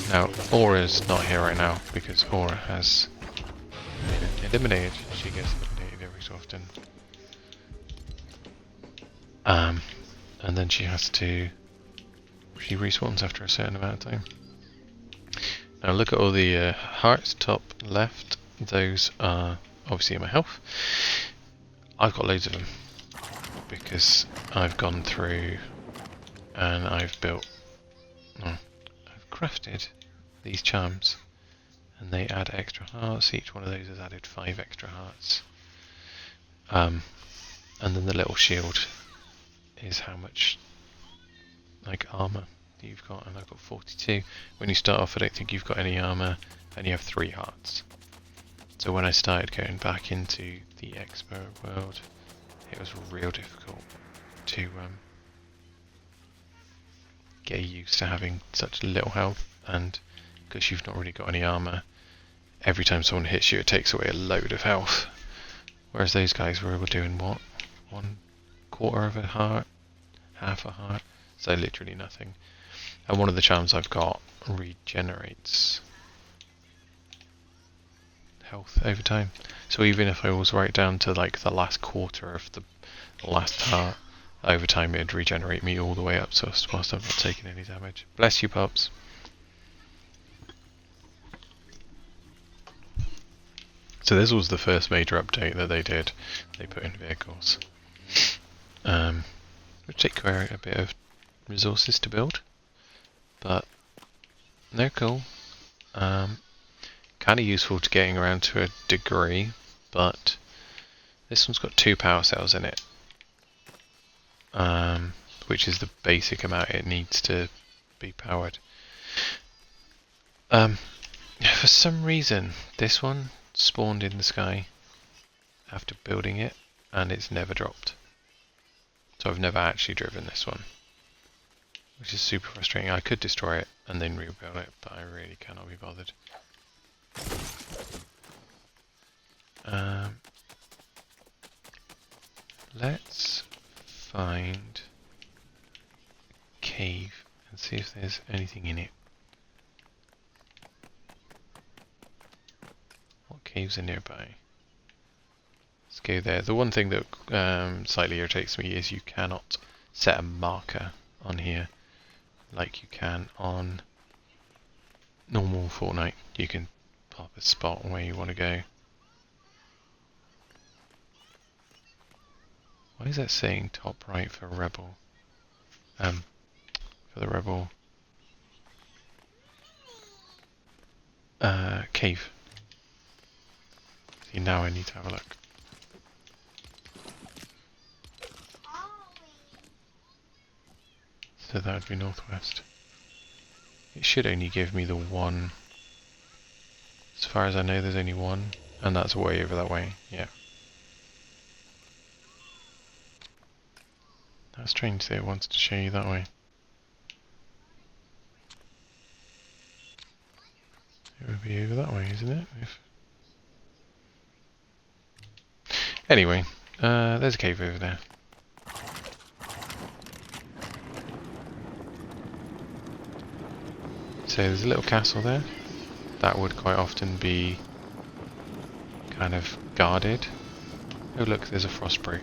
Now, Aura's not here right now because Aura has been eliminated. She gets eliminated every so often. And then she respawns after a certain amount of time. Now look at all the hearts top left. Those are obviously in my health. I've got loads of them because I've gone through and I've crafted these charms, and they add extra hearts. Each one of those has added 5 extra hearts. And then the little shield is how much like armor that you've got, and I've got 42. When you start off, I don't think you've got any armor, and you have 3 hearts. So when I started going back into the expert world, it was real difficult to get used to having such little health, and because you've not really got any armor, every time someone hits you it takes away a load of health. Whereas those guys were doing what? 1/4 of a heart? Half a heart? So literally nothing. And one of the charms I've got regenerates health over time. So even if I was right down to like the last quarter of the last heart, over time it'd regenerate me all the way up to whilst I'm not taking any damage. Bless you, pups. So this was the first major update that they did. They put in vehicles, which take quite a bit of resources to build, but they're cool. Kind of useful to getting around to a degree, but this one's got 2 power cells in it, which is the basic amount it needs to be powered. For some reason, this one spawned in the sky after building it, and it's never dropped. So I've never actually driven this one, which is super frustrating. I could destroy it and then rebuild it, but I really cannot be bothered. Let's find a cave and see if there's anything in it. What caves are nearby? Let's go there. The one thing that slightly irritates me is you cannot set a marker on here like you can on normal Fortnite. You can pop a spot where you want to go. Why is that saying top right for rebel? For the rebel cave. See, now I need to have a look. So that would be northwest. It should only give me the one. As far as I know, there's only one, and that's way over that way. Yeah. That's strange that it wants to show you that way. It would be over that way, isn't it? Anyway, there's a cave over there. So there's a little castle there. That would quite often be kind of guarded. Oh look, there's a frost brute.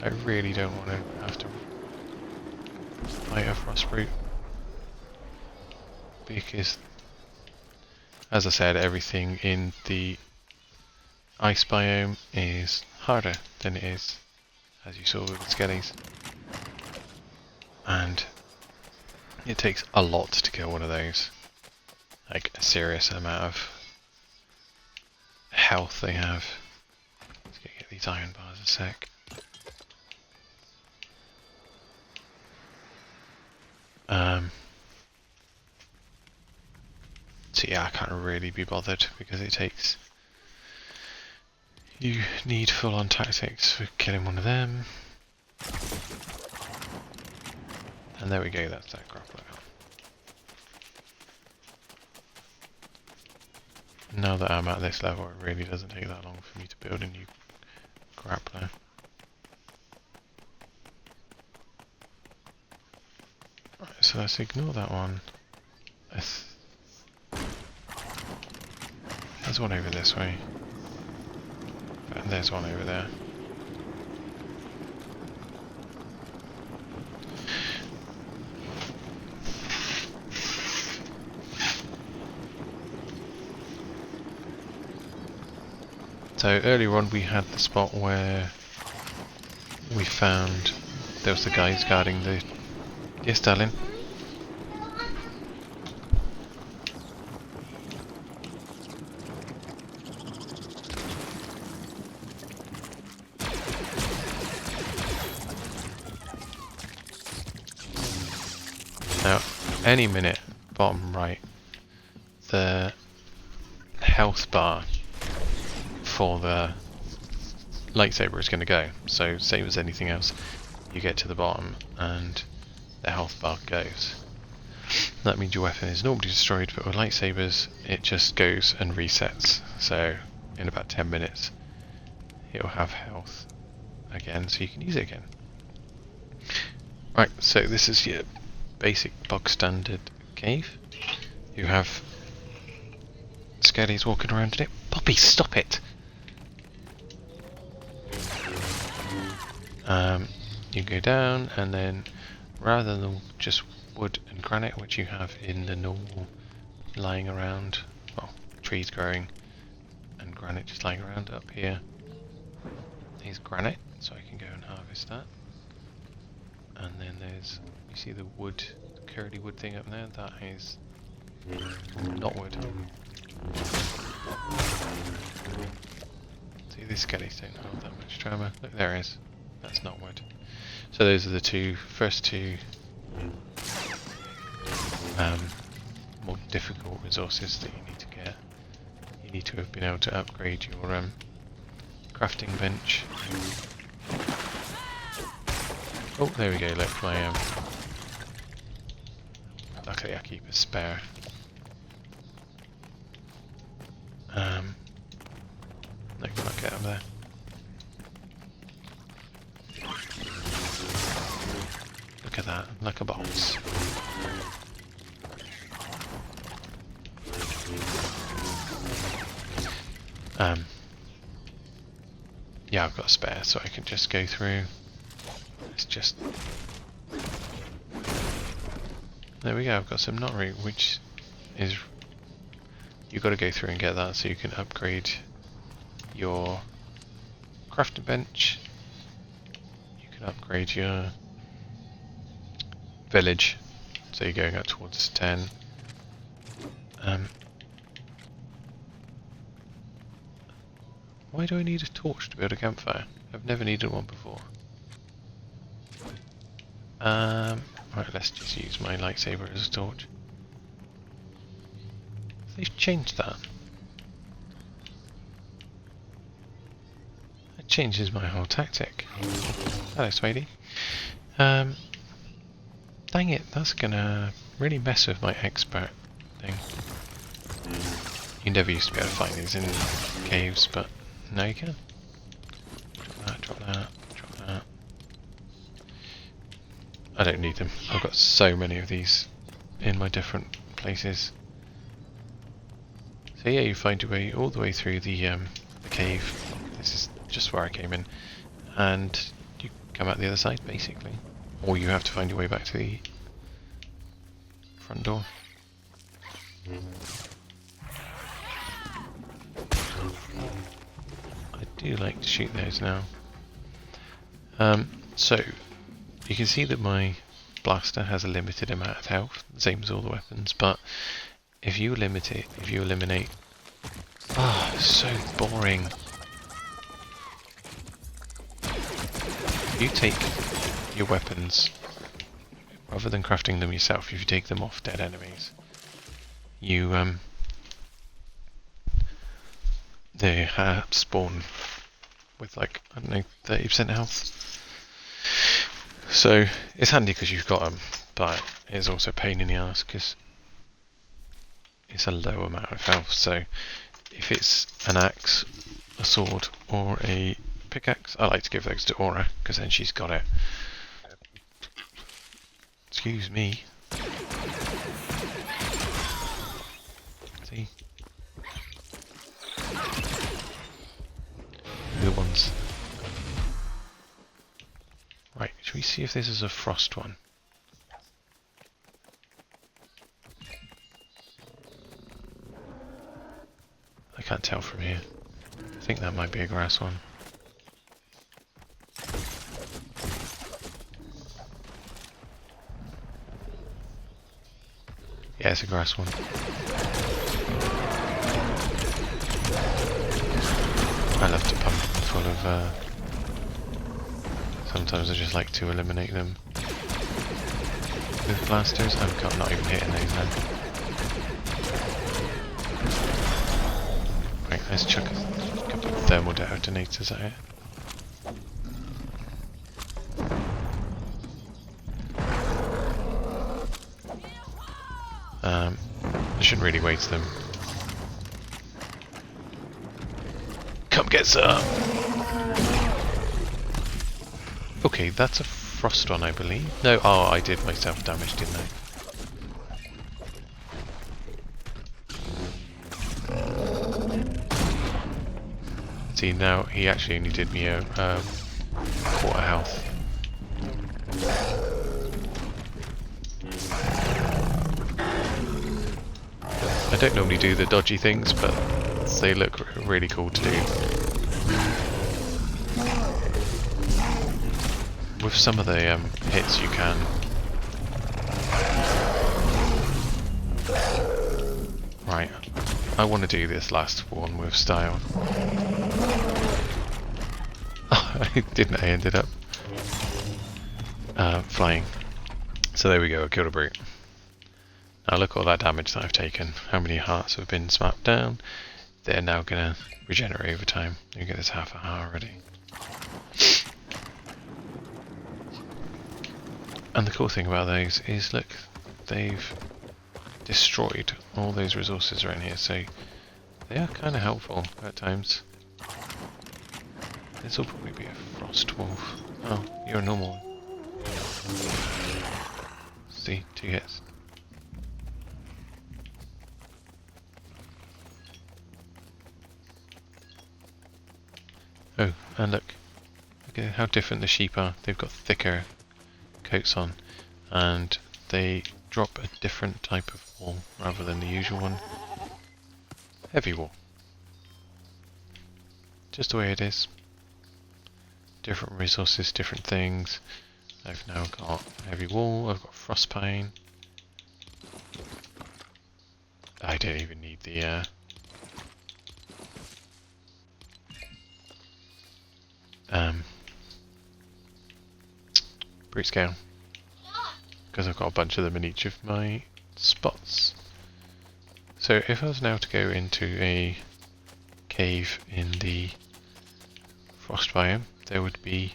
I really don't want to have to fight a frost brute, because, as I said, everything in the ice biome is harder than it is, as you saw with the skellies. And it takes a lot to kill one of those. Like a serious amount of health they have. Let's get these iron bars a sec. So yeah, I can't really be bothered because it takes... You need full-on tactics for killing one of them. And there we go, that's that grappler. Now that I'm at this level, it really doesn't take that long for me to build a new grappler. Right, so let's ignore that one. There's one over this way. And there's one over there. So earlier on we had the spot where we found there was the guys guarding the... Yes, darling? Now, any minute, bottom right, the health bar for the lightsaber is going to go. So, same as anything else, you get to the bottom and the health bar goes. That means your weapon is normally destroyed, but with lightsabers, it just goes and resets. So, in about 10 minutes, it will have health again, so you can use it again. Right, so this is your basic bog standard cave. You have skellies walking around in it. Poppy, stop it! You go down, and then rather than just wood and granite, which you have in the normal lying around, well, trees growing and granite just lying around up here, here's granite, so I can go and harvest that. And then there's, you see the wood, the curly wood thing up there? That is not wood. See, these skellies don't hold that much trauma. Look, there it is. That's not wood. So those are the first two more difficult resources that you need to get. You need to have been able to upgrade your crafting bench. Oh, there we go, look, my luckily I keep a spare. No, can't get up there. Look at that, like a box. Yeah, I've got a spare, so I can just go through. It's just... There we go, I've got some knot root, which is... You've got to go through and get that so you can upgrade your crafting bench. You can upgrade your village, so you're going up towards 10. Why do I need a torch to build a campfire? I've never needed one before. Right, let's just use my lightsaber as a torch. They've changed that. That changes my whole tactic. Hello, Swadey. Dang it, that's gonna really mess with my expert thing. You never used to be able to find these in caves, but now you can. Drop that, drop that, drop that. I don't need them. I've got so many of these in my different places. So yeah, you find your way all the way through the cave. This is just where I came in, and you come out the other side basically, or you have to find your way back to the front door. do like to shoot those now. So you can see that my blaster has a limited amount of health, same as all the weapons, but if you eliminate... Ah, so boring. If you take your weapons, rather than crafting them yourself, if you take them off dead enemies, you they spawn with like, I don't know, 30% health. So it's handy because you've got them, but it's also a pain in the ass because it's a low amount of health. So if it's an axe, a sword, or a pickaxe, I like to give those to Aura because then she's got it. Excuse me. See? The ones. Right, should we see if this is a frost one? I can't tell from here. I think that might be a grass one. Yeah, it's a grass one. I love to pump them full of... Sometimes I just like to eliminate them with blasters. I'm not even hitting those then. Right, let's chuck a couple of thermal detonators at it. I shouldn't really waste them. Come get some! Okay, that's a frost one, I believe. No, oh, I did myself damage, didn't I? See, now he actually only did me a quarter health. I don't normally do the dodgy things, but they look really cool to do. With some of the hits you can... Right, I want to do this last one with style. I didn't, I ended up flying. So there we go, I killed a brute. Now look at all that damage that I've taken. How many hearts have been smacked down? They're now going to regenerate over time. You get this half a heart already. And the cool thing about those is, look, they've destroyed all those resources around here, so they are kind of helpful at times. This will probably be a frost wolf. Oh, you're a normal one. See, 2 hits. Oh, and look at how different the sheep are. They've got thicker coats on, and they drop a different type of wool rather than the usual one. Heavy wool. Just the way it is. Different resources, different things. I've now got heavy wool, I've got frostpine. I don't even need the brute scale, because I've got a bunch of them in each of my spots. So if I was now to go into a cave in the frost biome, there would be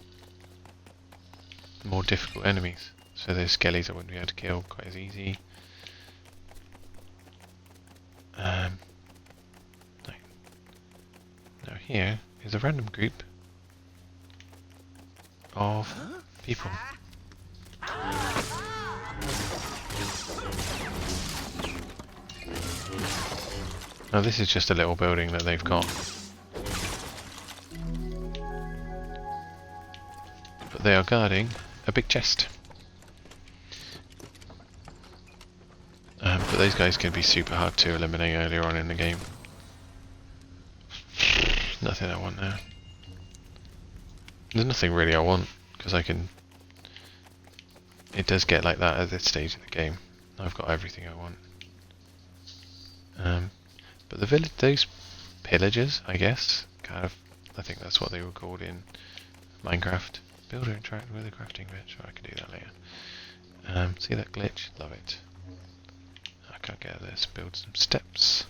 more difficult enemies. So those skellies I wouldn't be able to kill quite as easy. Now here is a random group of people. Now this is just a little building that they've got. But they are guarding a big chest. But those guys can be super hard to eliminate earlier on in the game. Nothing I want now. There's nothing really I want, because I can... It does get like that at this stage of the game. I've got everything I want. But the village, those pillagers, I guess, kind of, I think that's what they were called in Minecraft. Builder interact with a crafting bit. Sure, I can do that later. See that glitch? Love it. I can't get this. Build some steps.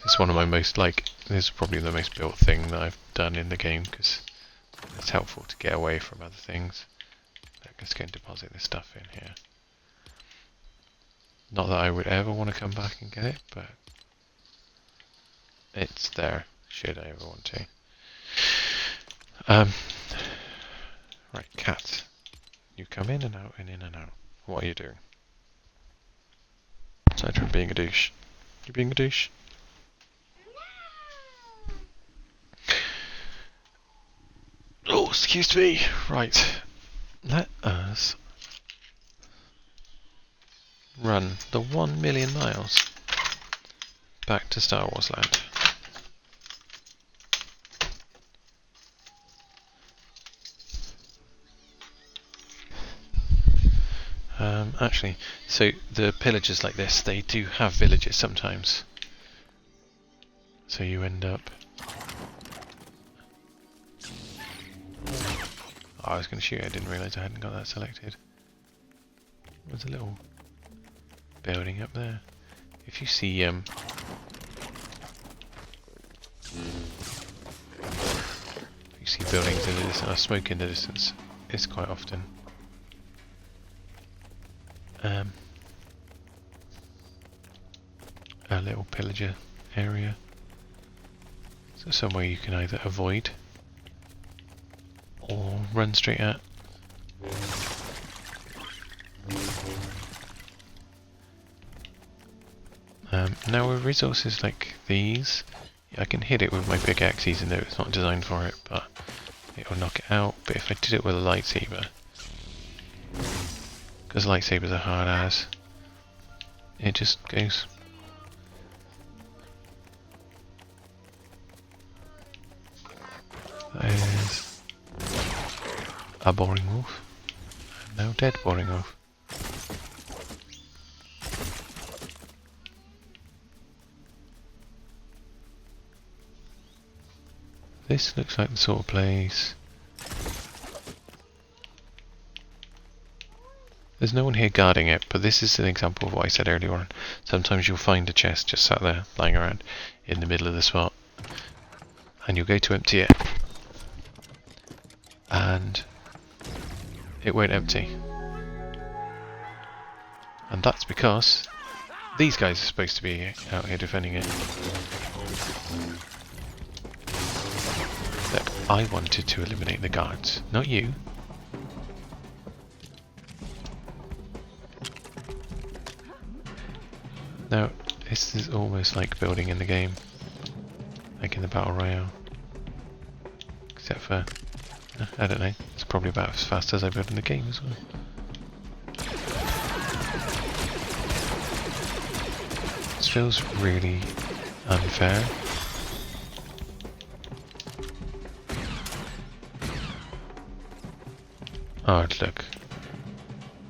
It's one of my most, like, this is probably the most built thing that I've done in the game, because it's helpful to get away from other things. Let's go and deposit this stuff in here. Not that I would ever want to come back and get it, but it's there, should I ever want to. Right, cat. You come in and out and in and out. What are you doing? Aside from being a douche. You being a douche? Oh, excuse me. Right. Let us run the 1 million miles back to Star Wars Land. Actually, so the pillagers like this, they do have villages sometimes. So you end up... Oh, I was going to shoot, I didn't realise I hadn't got that selected. There's a little building up there. If you see if you see buildings in the distance, or smoke in the distance, it's quite often a little pillager area. So somewhere you can either avoid or run straight at. Now with resources like these, I can hit it with my pickaxe even though it's not designed for it, but it will knock it out. But if I did it with a lightsaber, because lightsabers are hard as, it just goes. That is a boring wolf. And now dead boring wolf. This looks like the sort of place. There's no one here guarding it, but this is an example of what I said earlier on. Sometimes you'll find a chest just sat there, lying around, in the middle of the spot. And you'll go to empty it. And it won't empty. And that's because these guys are supposed to be out here defending it. Look, I wanted to eliminate the guards, not you. Now, this is almost like building in the game, like in the Battle Royale. Except for, I don't know, it's probably about as fast as I build in the game as well. This feels really unfair. Oh, look.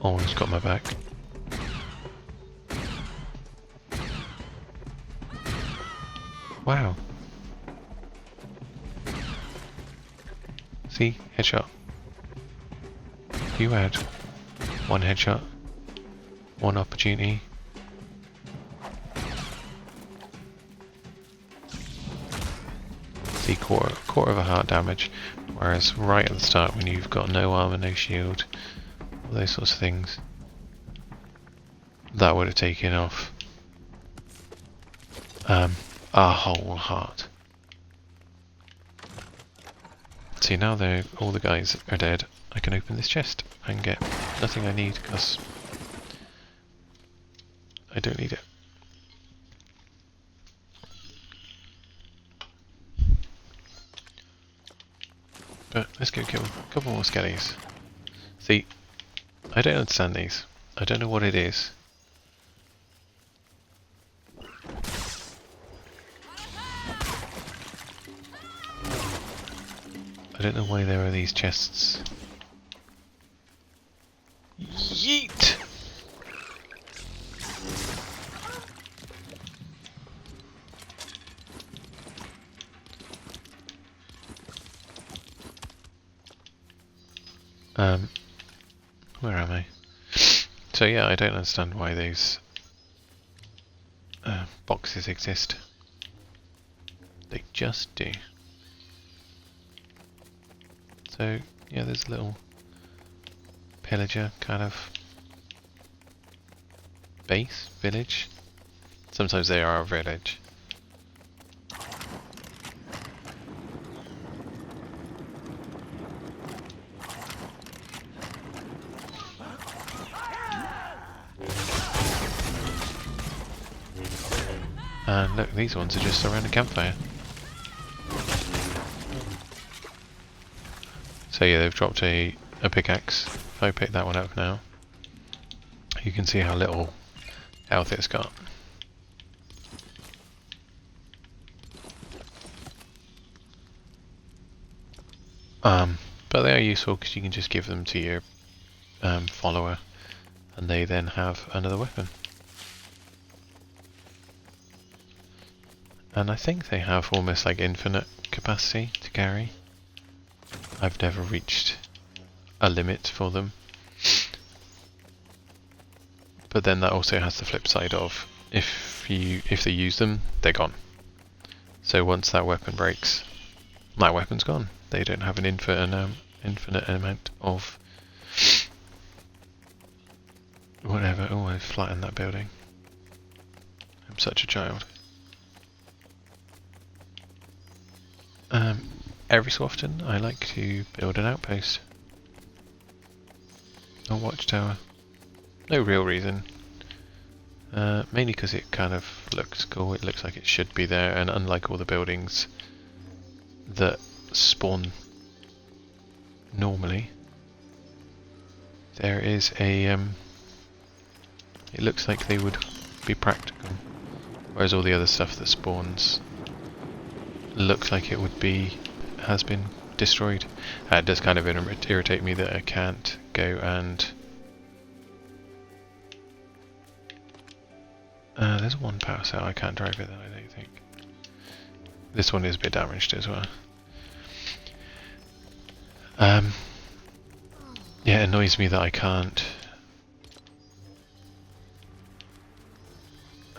Almost got my back. Wow. See? Headshot. You had one headshot, one opportunity. See, quarter of a heart damage. Whereas right at the start, when you've got no armor, no shield, all those sorts of things, that would have taken off a whole heart. See, now all the guys are dead, I can open this chest and get nothing I need because I don't need it. But let's go kill a couple more skellies. See, I don't understand these. I don't know what it is. don't know why there are these chests. Yeet! Where am I? So yeah, I don't understand why those boxes exist. They just do. So yeah, there's a little pillager kind of base, village. Sometimes they are a village. And look, these ones are just around a campfire. So yeah, they've dropped a pickaxe. If I pick that one up now, you can see how little health it's got. But they are useful because you can just give them to your follower, and they then have another weapon. And I think they have almost like infinite capacity to carry. I've never reached a limit for them. But then that also has the flip side of if they use them, they're gone. So once that weapon breaks, that weapon's gone. They don't have an infinite amount of whatever. Oh, I flattened that building. I'm such a child. Every so often I like to build an outpost. A watchtower. No real reason. Mainly because it kind of looks cool. It looks like it should be there, and unlike all the buildings that spawn normally, there is a it looks like they would be practical, whereas all the other stuff that spawns looks like it would be has been destroyed. It does kind of irritate me that I can't go and there's one power cell. I can't drive it then, I don't think. This one is a bit damaged as well. Yeah, it annoys me that I can't.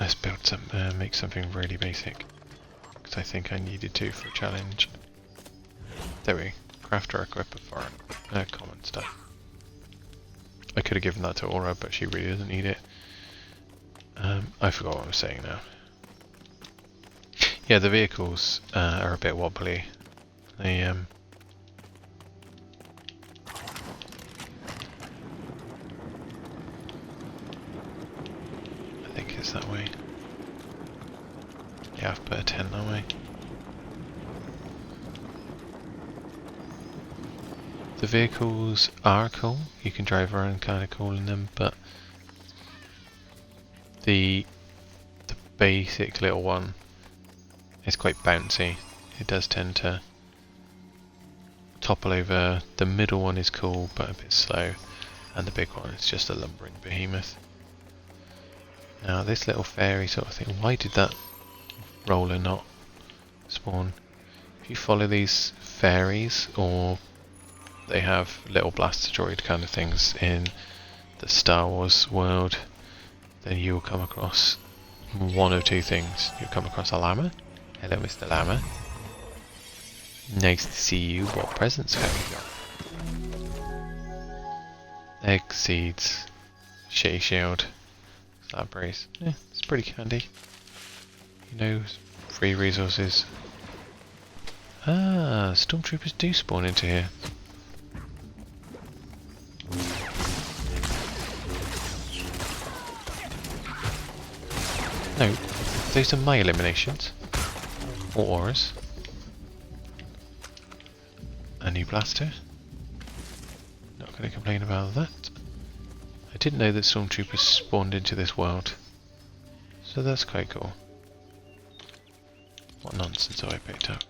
Let's build some, make something really basic, because I think I needed to for a challenge. There we go. Crafter equipment for common stuff. I could have given that to Aura, but she really doesn't need it. I forgot what I was saying now. Yeah, the vehicles are a bit wobbly. They I think it's that way. Yeah, I've put a tent that way. The vehicles are cool. You can drive around kind of cool in them, but the basic little one is quite bouncy. It does tend to topple over. The middle one is cool but a bit slow, and the big one is just a lumbering behemoth. Now this little fairy sort of thing, why did that roller not spawn? If you follow these fairies, or they have little blaster droid kind of things in the Star Wars world, then you will come across one of two things. You'll come across a llama. Hello, Mr. Llama. Nice to see you. What presents have you got? Egg, seeds, shitty shield, slab brace. Yeah, it's pretty handy. You know, free resources. Ah, stormtroopers do spawn into here. No, those are my eliminations. Or auras. A new blaster. Not going to complain about that. I didn't know that stormtroopers spawned into this world, so that's quite cool. What nonsense have I picked up?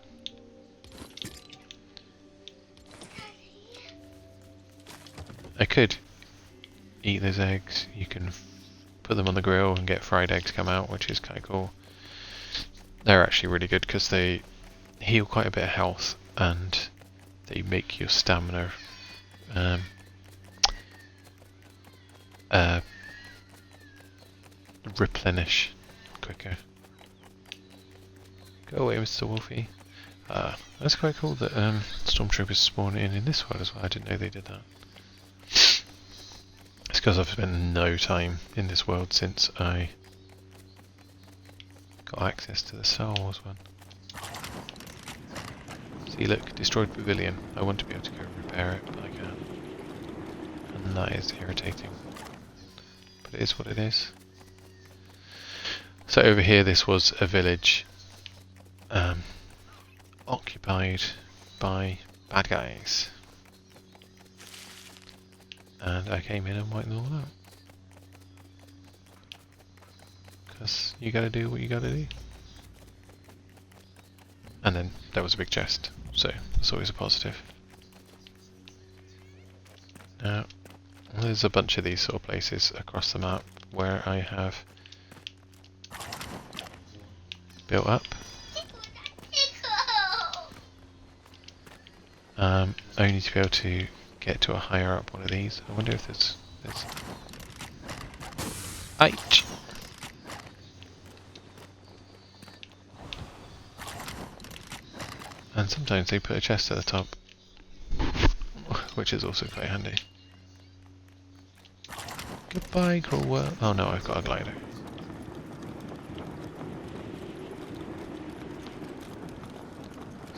I could eat those eggs. You can put them on the grill and get fried eggs come out, which is kind of cool. They're actually really good because they heal quite a bit of health and they make your stamina replenish quicker. Go away, Mr. Wolfie. That's quite cool that stormtroopers spawn in this world as well. I didn't know they did that. It's because I've spent no time in this world since I got access to the Star Wars one. See, look, destroyed pavilion. I want to be able to go repair it, but I can't. And that is irritating. But it is what it is. So over here, this was a village occupied by bad guys. And I came in and wiped them all out. Because you gotta do what you gotta do. And then there was a big chest, so that's always a positive. Now, there's a bunch of these sort of places across the map where I have built up. Only to be able to get to a higher up one of these. I wonder if there's H. And sometimes they put a chest at the top, which is also quite handy. Goodbye, cruel world. Oh no, I've got a glider.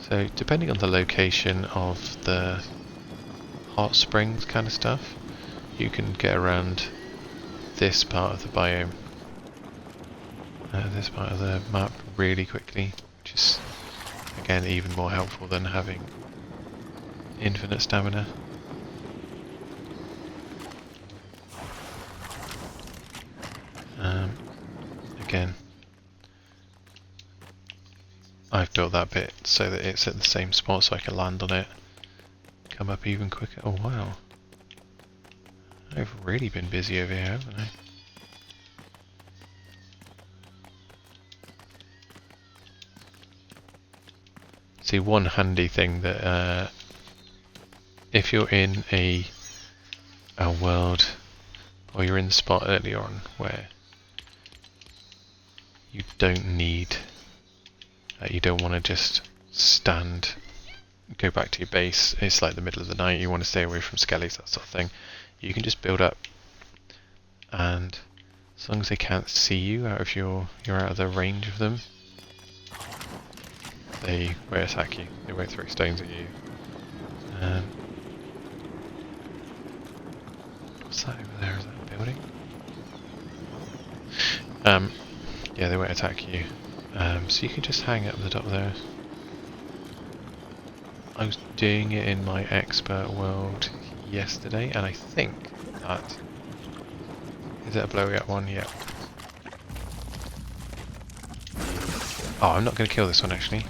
So, depending on the location of the hot springs kind of stuff, you can get around this part of the biome, this part of the map really quickly, which is again even more helpful than having infinite stamina. Again, I've built that bit so that it's at the same spot so I can land on it, come up even quicker. Oh wow, I've really been busy over here, haven't I? See, one handy thing that if you're in a world, or you're in the spot earlier on where you don't need, you don't want to just stand, go back to your base, it's like the middle of the night, you want to stay away from skellies, that sort of thing, you can just build up, and as long as they can't see you you're out of the range of them, they won't attack you, they won't throw stones at you. What's that over there? Is that a building? Yeah, they won't attack you. So you can just hang up the top there. I was doing it in my expert world yesterday, and I think that... Is it a blowy up one? Yep. Oh, I'm not going to kill this one actually.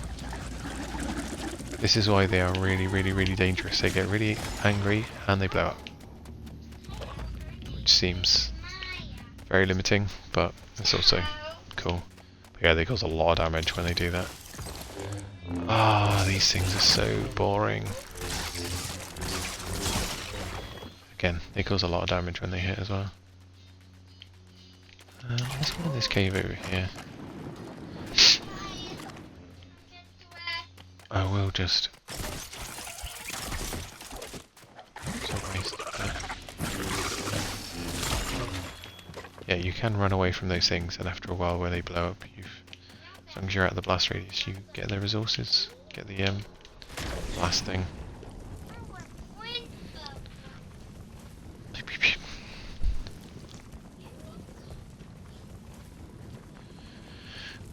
This is why they are really, really, really dangerous. They get really angry and they blow up. Which seems very limiting, but it's also cool. But yeah, they cause a lot of damage when they do that. Ah, these things are so boring. Again, they cause a lot of damage when they hit as well. Let's go in this cave over here. I will just... Yeah, you can run away from those things, and after a while where they blow up, as long as you're out of the blast radius, you get the resources, get the blast thing.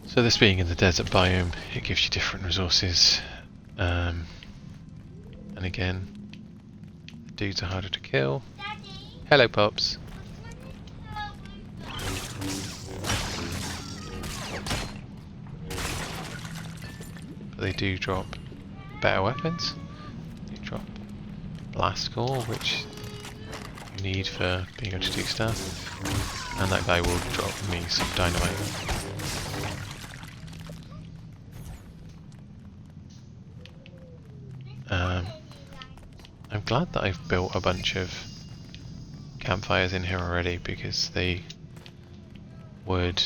So this being in the desert biome, it gives you different resources, and again, the dudes are harder to kill. Hello, Pops. But they do drop better weapons. They drop blast core, which you need for being able to do stuff. And that guy will drop me some dynamite. I'm glad that I've built a bunch of campfires in here already, because they would...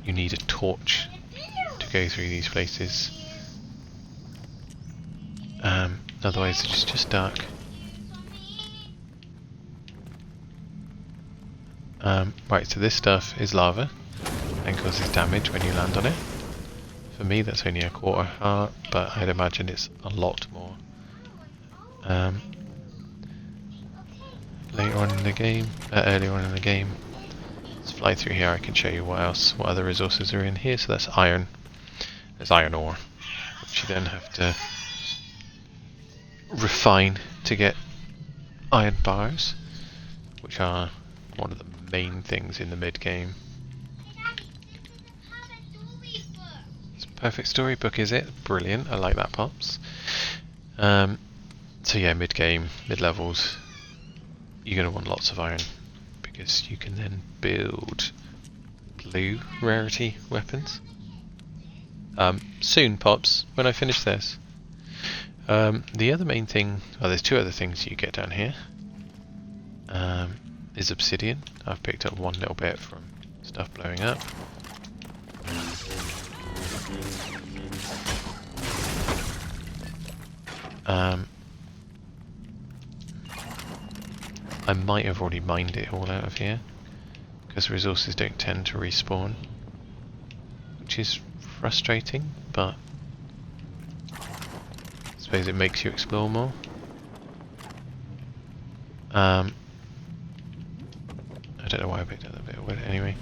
You need a torch to go through these places. Otherwise it's just dark. Right, so this stuff is lava and causes damage when you land on it. For me that's only a quarter heart, but I'd imagine it's a lot more. Later on in the game, earlier on in the game, let's fly through here. I can show you what other resources are in here. So that's iron. There's iron ore, which you then have to refine to get iron bars, which are one of the main things in the mid game. It's a perfect storybook, is it? Brilliant. I like that, Pops. So yeah, mid game, mid levels, you're going to want lots of iron, because you can then build blue rarity weapons. Soon, Pops, when I finish this. The other main thing, there's two other things you get down here. Is obsidian. I've picked up one little bit from stuff blowing up. I might have already mined it all out of here, because resources don't tend to respawn, which is frustrating, but I suppose it makes you explore more. I don't know why I picked up that bit of wood anyway.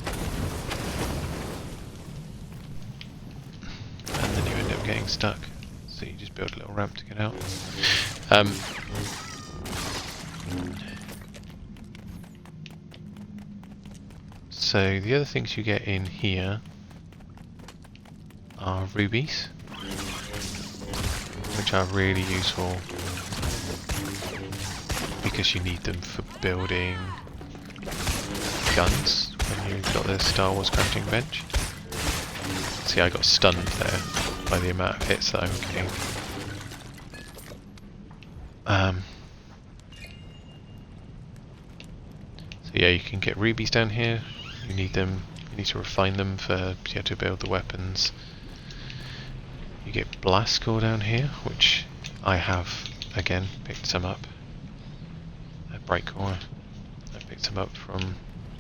And then you end up getting stuck, so you just build a little ramp to get out. So the other things you get in here are rubies, which are really useful because you need them for building guns when you've got the Star Wars crafting bench. See, I got stunned there by the amount of hits that I was getting. So yeah, you can get rubies down here. You need them. You need to refine them to build the weapons. You get blast core down here, which I have again picked some up. Bright core. I picked some up from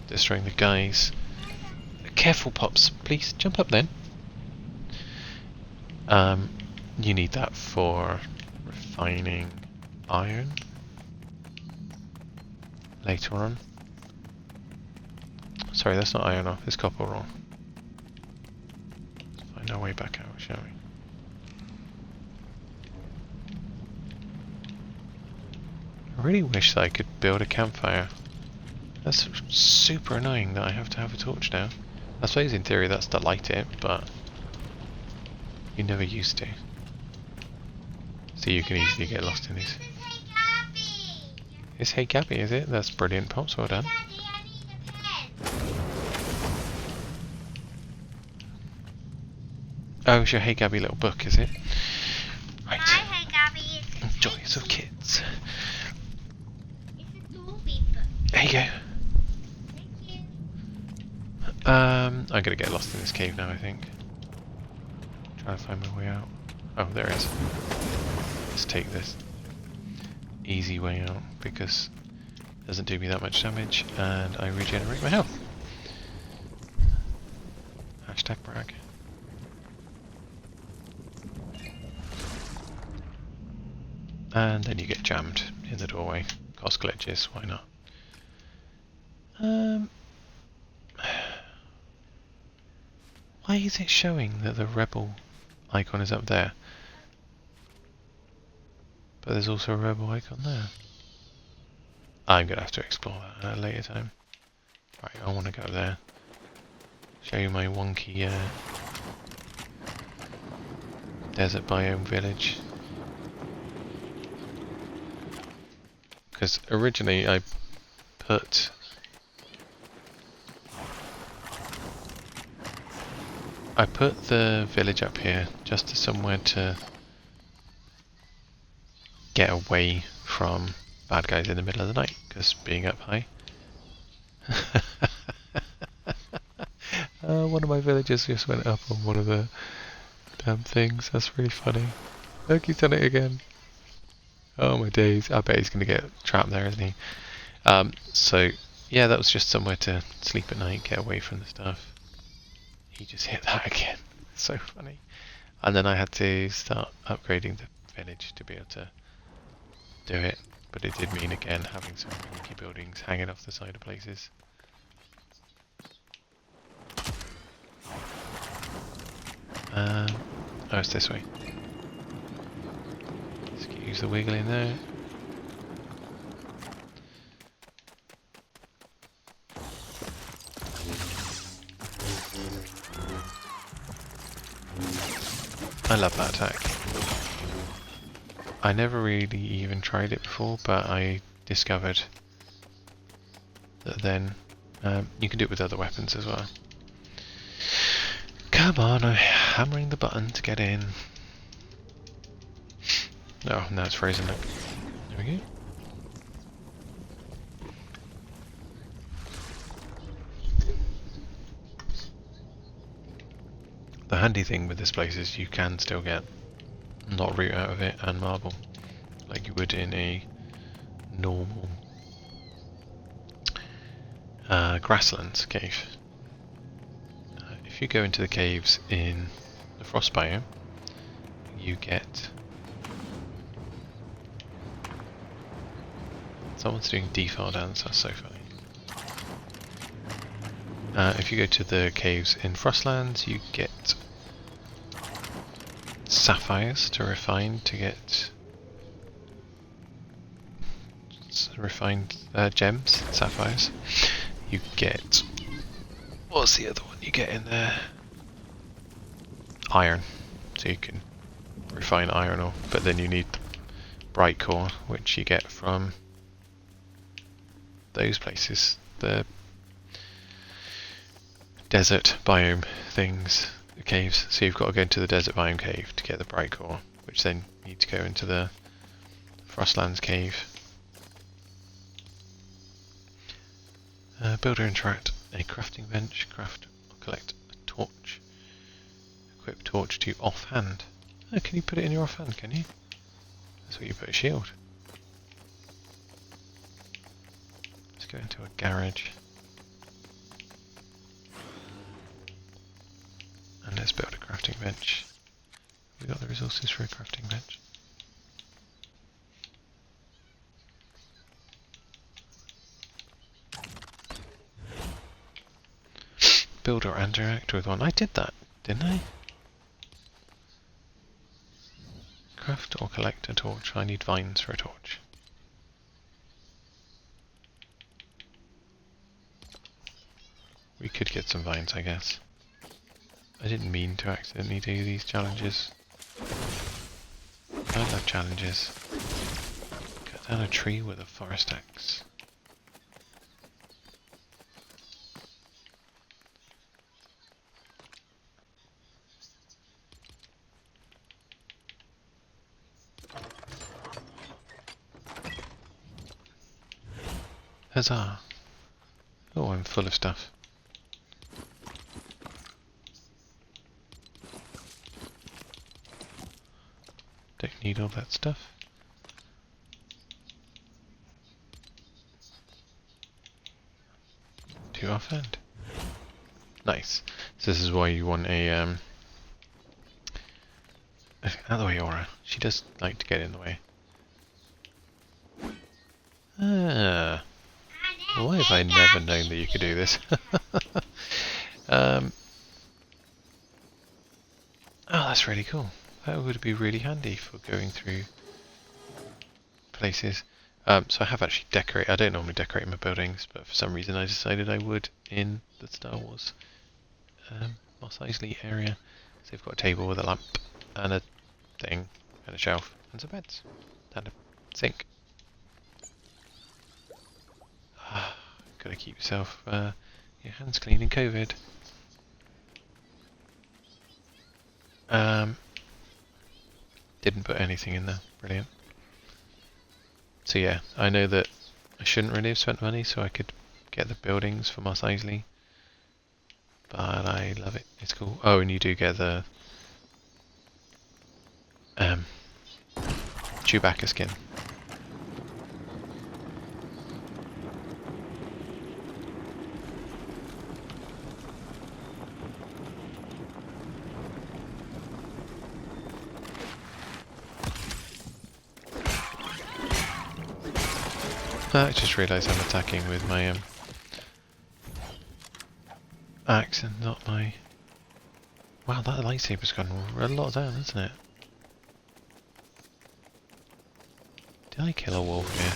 destroying the guys. Careful, Pops, please jump up then. You need that for refining iron later on. Sorry, that's not iron ore, it's copper ore. Let's find our way back out, shall we? I really wish that I could build a campfire. That's super annoying that I have to have a torch now. I suppose in theory that's to light it, but you never used to. So you can easily get lost in these. It's Hey Gabby, is it? That's brilliant, Pops, well done. Oh, it's your Hey Gabby little book, is it? Right. My Hey Gabby is Joys of Kids. it's a story book. There you go. Thank you. I'm gonna get lost in this cave now, I think. Trying to find my way out. Oh, there it is. Let's take this easy way out because it doesn't do me that much damage and I regenerate my health. Hashtag brag. And then you get jammed in the doorway. Cost glitches, why not? Why is it showing that the rebel icon is up there? But there's also a rebel icon there. I'm gonna have to explore that at a later time. Right, I want to go there. Show you my wonky desert biome village. Because originally I put the village up here just as somewhere to get away from bad guys in the middle of the night, because being up high. One of my villagers just went up on one of the damn things. That's really funny. Look, he's done it again. Oh my days. I bet he's going to get trapped there, isn't he? So, yeah, that was just somewhere to sleep at night, get away from the stuff. He just hit that again. So funny. And then I had to start upgrading the village to be able to do it. But it did mean, again, having some wonky buildings hanging off the side of places. Oh, it's this way. Excuse the wiggling there. I love that attack. I never really even tried it before, but I discovered that then you can do it with other weapons as well. Come on, I'm hammering the button to get in. Oh, now it's frozen. Look. There we go. The handy thing with this place is you can still get not root out of it and marble, like you would in a normal grasslands cave. If you go into the caves in the frost biome, you get... Someone's doing defile dance, that's so funny. If you go to the caves in Frostlands, you get sapphires to refine to get refined gems, sapphires. You get... What's the other one you get in there? Iron. So you can refine iron ore, but then you need bright core, which you get from those places. The desert biome things, the caves. So you've got to go into the desert biome cave to get the bright core, which then you need to go into the Frostlands cave. Builder interact a crafting bench, craft or collect a torch. Equip torch to offhand. Oh, can you put it in your offhand, can you? That's where you put a shield. Let's go into a garage. And let's build a crafting bench. We got the resources for a crafting bench. Build or interact with one. I did that, didn't I? Craft or collect a torch. I need vines for a torch. We could get some vines, I guess. I didn't mean to accidentally do these challenges. I love challenges. Cut down a tree with a forest axe. Huzzah! Oh, I'm full of stuff. Don't need all that stuff. To offhand. Nice. So this is why you want a out of the way, Aura. She does like to get in the way. Ah. Why have I never known that you could do this? Oh, that's really cool. That would be really handy for going through places. So I have actually decorated. I don't normally decorate my buildings, but for some reason I decided I would in the Star Wars Mos Eisley area. So they've got a table with a lamp and a thing and a shelf and some beds and a sink. Gotta keep yourself, your hands clean in COVID. Didn't put anything in there. Brilliant. So yeah, I know that I shouldn't really have spent money so I could get the buildings for Mos Eisley. But I love it. It's cool. Oh, and you do get the Chewbacca skin. I just realised I'm attacking with my axe and not my... Wow, that lightsaber's gone a lot down, isn't it? Did I kill a wolf here?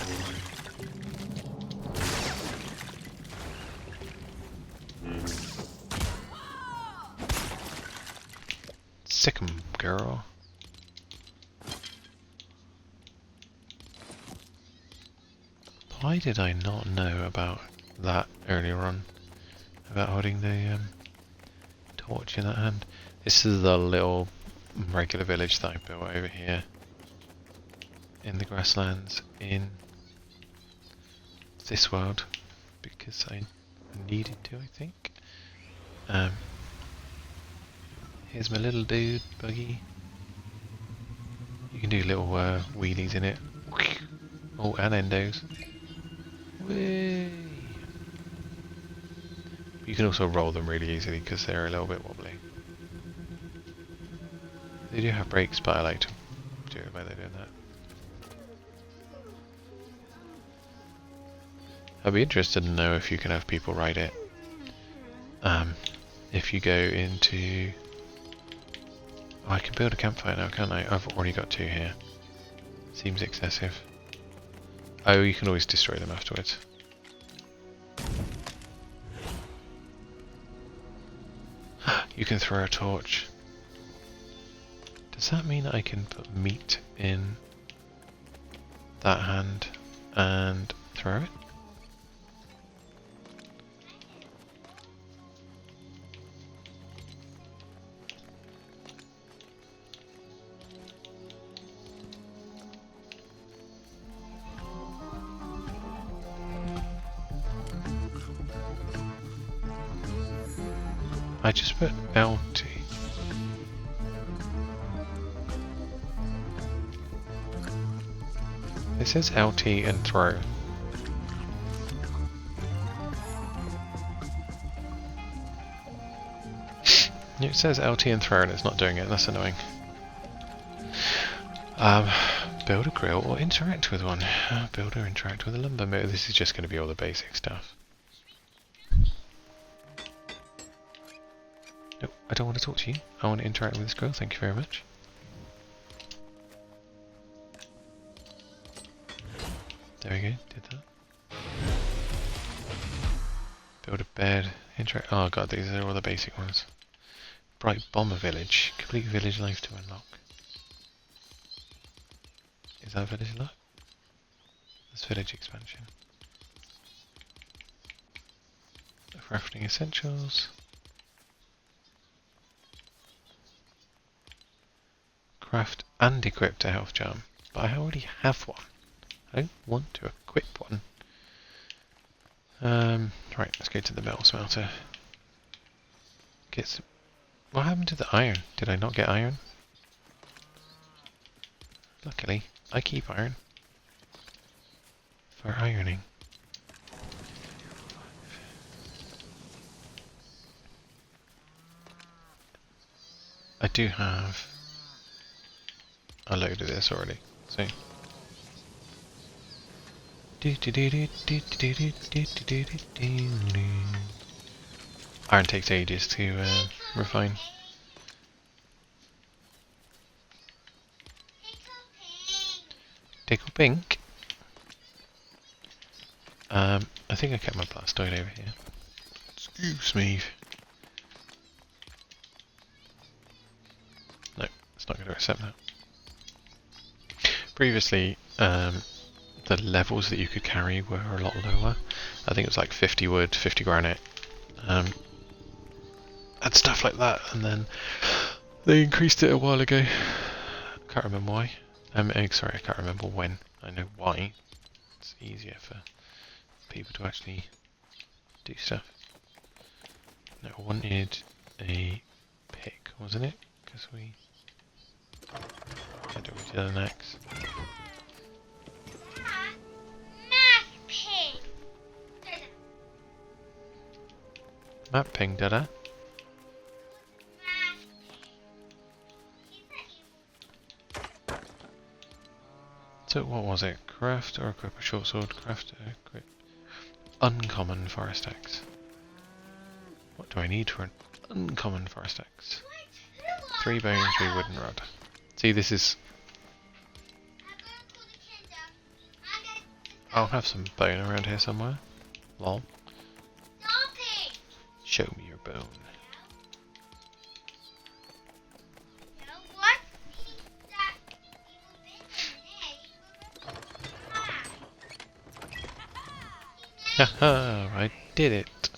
Sick 'em, girl. Why did I not know about that earlier on? About holding the torch in that hand? This is the little regular village that I built over here in the grasslands in this world because I needed to, I think. Here's my little dude buggy. You can do little wheelies in it. Oh, and endos. Whee! You can also roll them really easily because they're a little bit wobbly. They do have brakes, but I like to do it by they're doing that. I'd be interested to know if you can have people ride it. If you go into... Oh, I can build a campfire now, can't I? I've already got 2 here. Seems excessive. Oh, you can always destroy them afterwards. You can throw a torch. Does that mean that I can put meat in that hand and throw it? I just put LT. It says LT and throw. It says LT and throw and it's not doing it, that's annoying. Build a grill or interact with one. Build or interact with a lumber mill. This is just going to be all the basic stuff. Nope, I don't want to talk to you. I want to interact with this grill, thank you very much. There we go, did that. Build a bed, interact. Oh god, these are all the basic ones. Bright Bomber Village. Complete village life to unlock. Is that village unlock? That's village expansion. Crafting essentials. Craft and equip a health charm. But I already have one. I don't want to equip one. Right, let's go to the metal smelter. Get some... What happened to the iron? Did I not get iron? Luckily, I keep iron. For ironing. I do have a load of this already, so... Iron takes ages to refine. Tickle pink. I think I kept my blastoid over here. Excuse me. No, it's not going to accept that. Previously, the levels that you could carry were a lot lower, I think it was like 50 wood, 50 granite, and stuff like that. And then they increased it a while ago. Can't remember why. Sorry, I can't remember when. I know why. It's easier for people to actually do stuff. No, I wanted a pick, wasn't it? Because we had we did an axe. Map ping, did I? So what was it? Craft or equip a short sword? Craft or equip uncommon forest axe. What do I need for an uncommon forest axe? 3 bones, 3 wooden rod. See, this is... I'll have some bone around here somewhere. Lol. Show me your bone. Haha, I did it.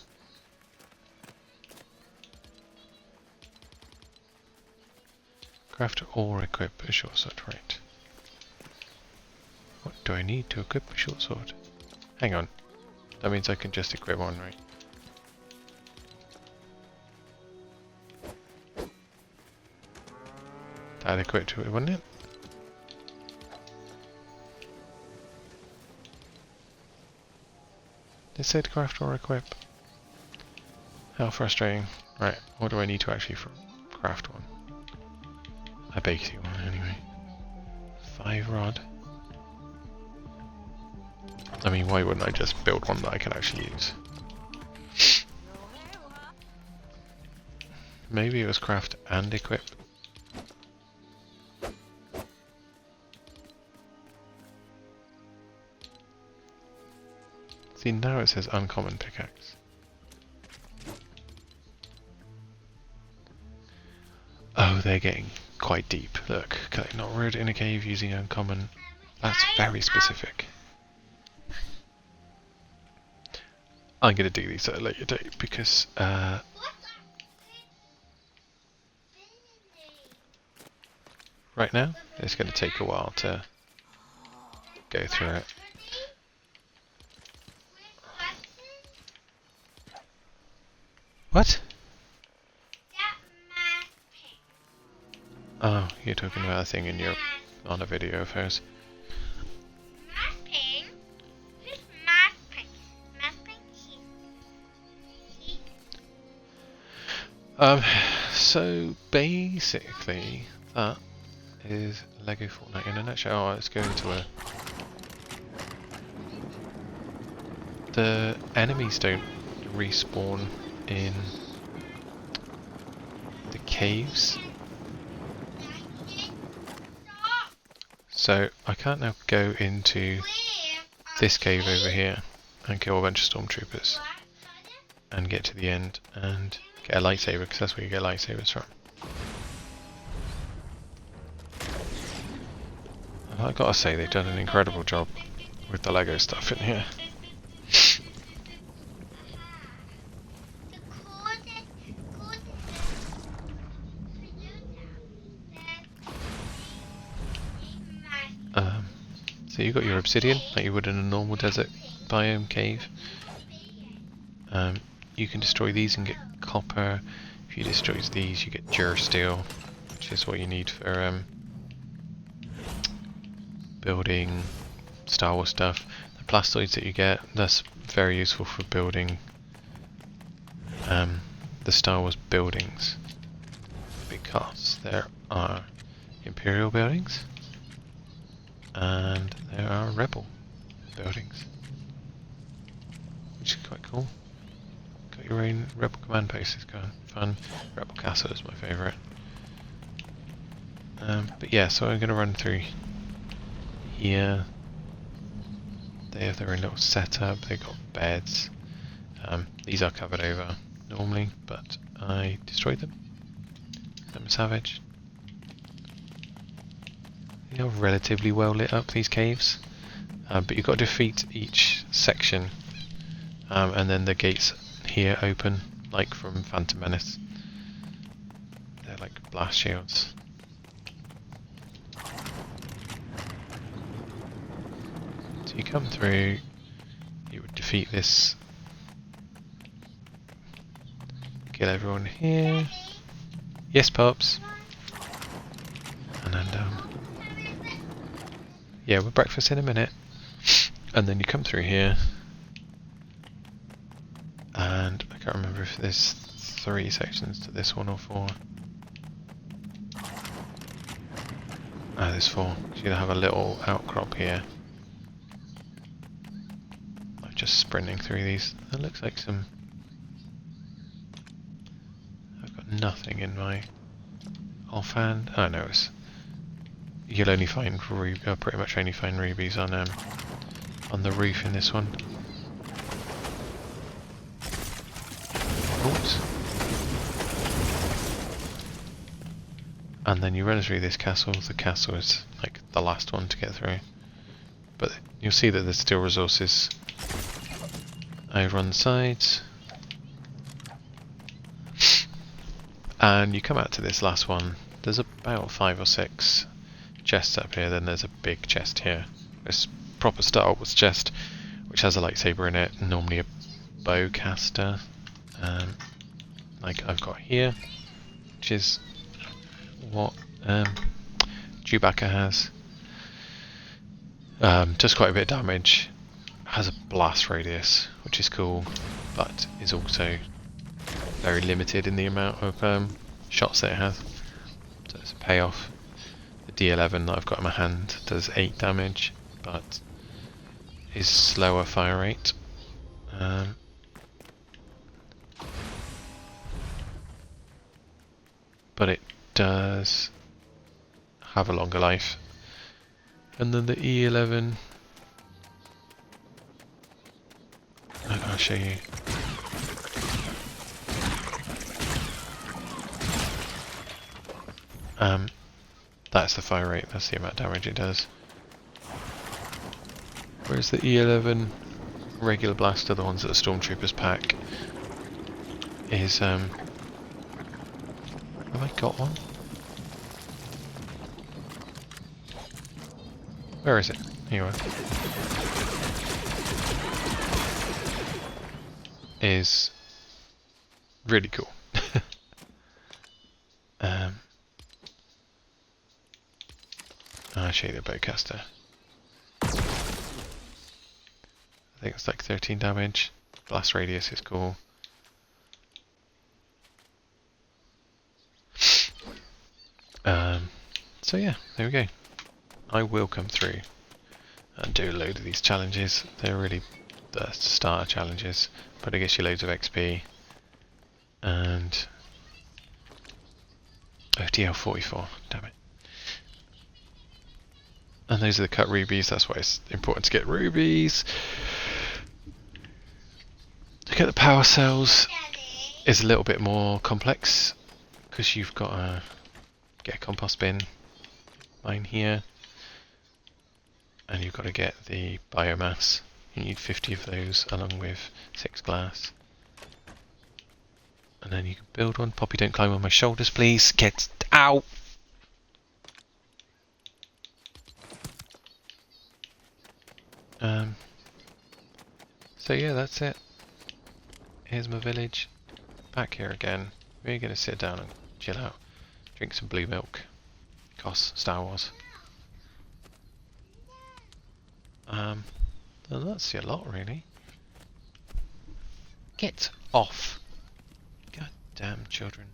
Craft or equip a short sword, right. What do I need to equip a short sword? Hang on. That means I can just equip one, right? That'd equip to it, wouldn't it? It said craft or equip. How frustrating. Right, what do I need to actually craft one? A basic one, anyway. 5 rod. I mean, why wouldn't I just build one that I can actually use? Maybe it was craft and equip. See, now it says uncommon pickaxe. Oh, they're getting quite deep. Look, collect not wood in a cave using uncommon. That's very specific. I'm going to do these at a later date because right now it's going to take a while to go through it. What? Oh, you're talking about a thing in your on a video of hers. So basically that is Lego Fortnite in a nutshell. Oh, let's go into the enemies don't respawn in the caves. So I can't now go into this cave over here and kill a bunch of stormtroopers and get to the end and get a lightsaber, because that's where you get lightsabers from. And I've got to say, they've done an incredible job with the Lego stuff in here. So you've got your obsidian, like you would in a normal desert biome cave. You can destroy these and get copper. If you destroy these, you get steel, which is what you need for building Star Wars stuff. The plastoids that you get, that's very useful for building the Star Wars buildings, because there are Imperial buildings and there are Rebel buildings, which is quite cool. Got your own Rebel command post, is kind of fun. Rebel Castle is my favourite. But yeah, so I'm going to run through here. They have their own little setup, they've got beds. These are covered over normally, but I destroyed them. I'm a savage. They are relatively well lit up, these caves, but you've got to defeat each section And then the gates here open, like from Phantom Menace. They're like blast shields. So you come through, you would defeat this, kill everyone here. Yes, Pops. And then yeah, we'll breakfast in a minute. And then you come through here. And I can't remember if there's 3 sections to this one or 4. Ah, there's 4. So you'll have a little outcrop here. I'm just sprinting through these. That looks like some... I've got nothing in my offhand. Oh no, you'll only find pretty much only find rubies on the roof in this one. Oops. And then you run through this castle. The castle is like the last one to get through. But you'll see that there's still resources over on the sides. And you come out to this last one. There's about 5 or 6 chests up here. Then there's a big chest here. This proper Star Wars chest, which has a lightsaber in it. Normally a bowcaster. Like I've got here, which is what Chewbacca has. Does quite a bit of damage. Has a blast radius, which is cool, but is also very limited in the amount of shots that it has. So it's a payoff. The D11 that I've got in my hand does 8 damage, but is slower fire rate. But it does have a longer life. And then the E11, I'll show you. That's the fire rate, that's the amount of damage it does. Whereas the E11 regular blaster, the ones that the Stormtroopers pack, is have I got one? Where is it? Here you are. Is really cool. I'll show you the bowcaster. I think it's like 13 damage. Blast radius is cool. So yeah, there we go. I will come through and do a load of these challenges. They're really the starter challenges, but it gets you loads of XP. And OTL 44, damn it. And those are the cut rubies, that's why it's important to get rubies. To get the power cells is a little bit more complex, because you've got to get a compost bin, mine here, and you've got to get the biomass. You need 50 of those along with 6 glass. And then you can build one. Poppy, don't climb on my shoulders, please. Get out! So yeah, that's it. Here's my village. Back here again. We're going to sit down and chill out. Drink some blue milk. Cos Star Wars. And that's a lot, really. Get off! God damn children.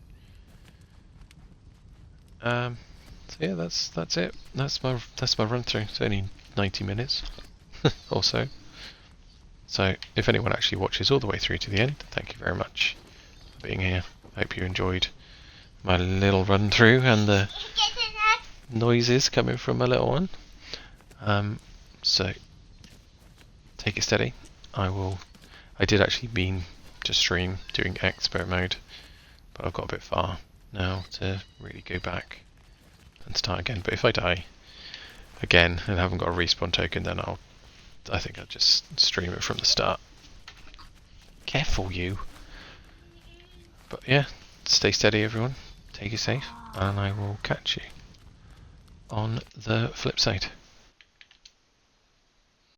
So yeah, that's it. That's my run through. It's only 90 minutes or so. So if anyone actually watches all the way through to the end, thank you very much for being here. I hope you enjoyed my little run through and the noises coming from my little one. So take it steady. I did actually mean to stream doing expert mode, but I've got a bit far now to really go back and start again. But if I die again and haven't got a respawn token, then I think I'll just stream it from the start. Careful, you. But yeah, stay steady, everyone. Take it safe, and I will catch you on the flip side.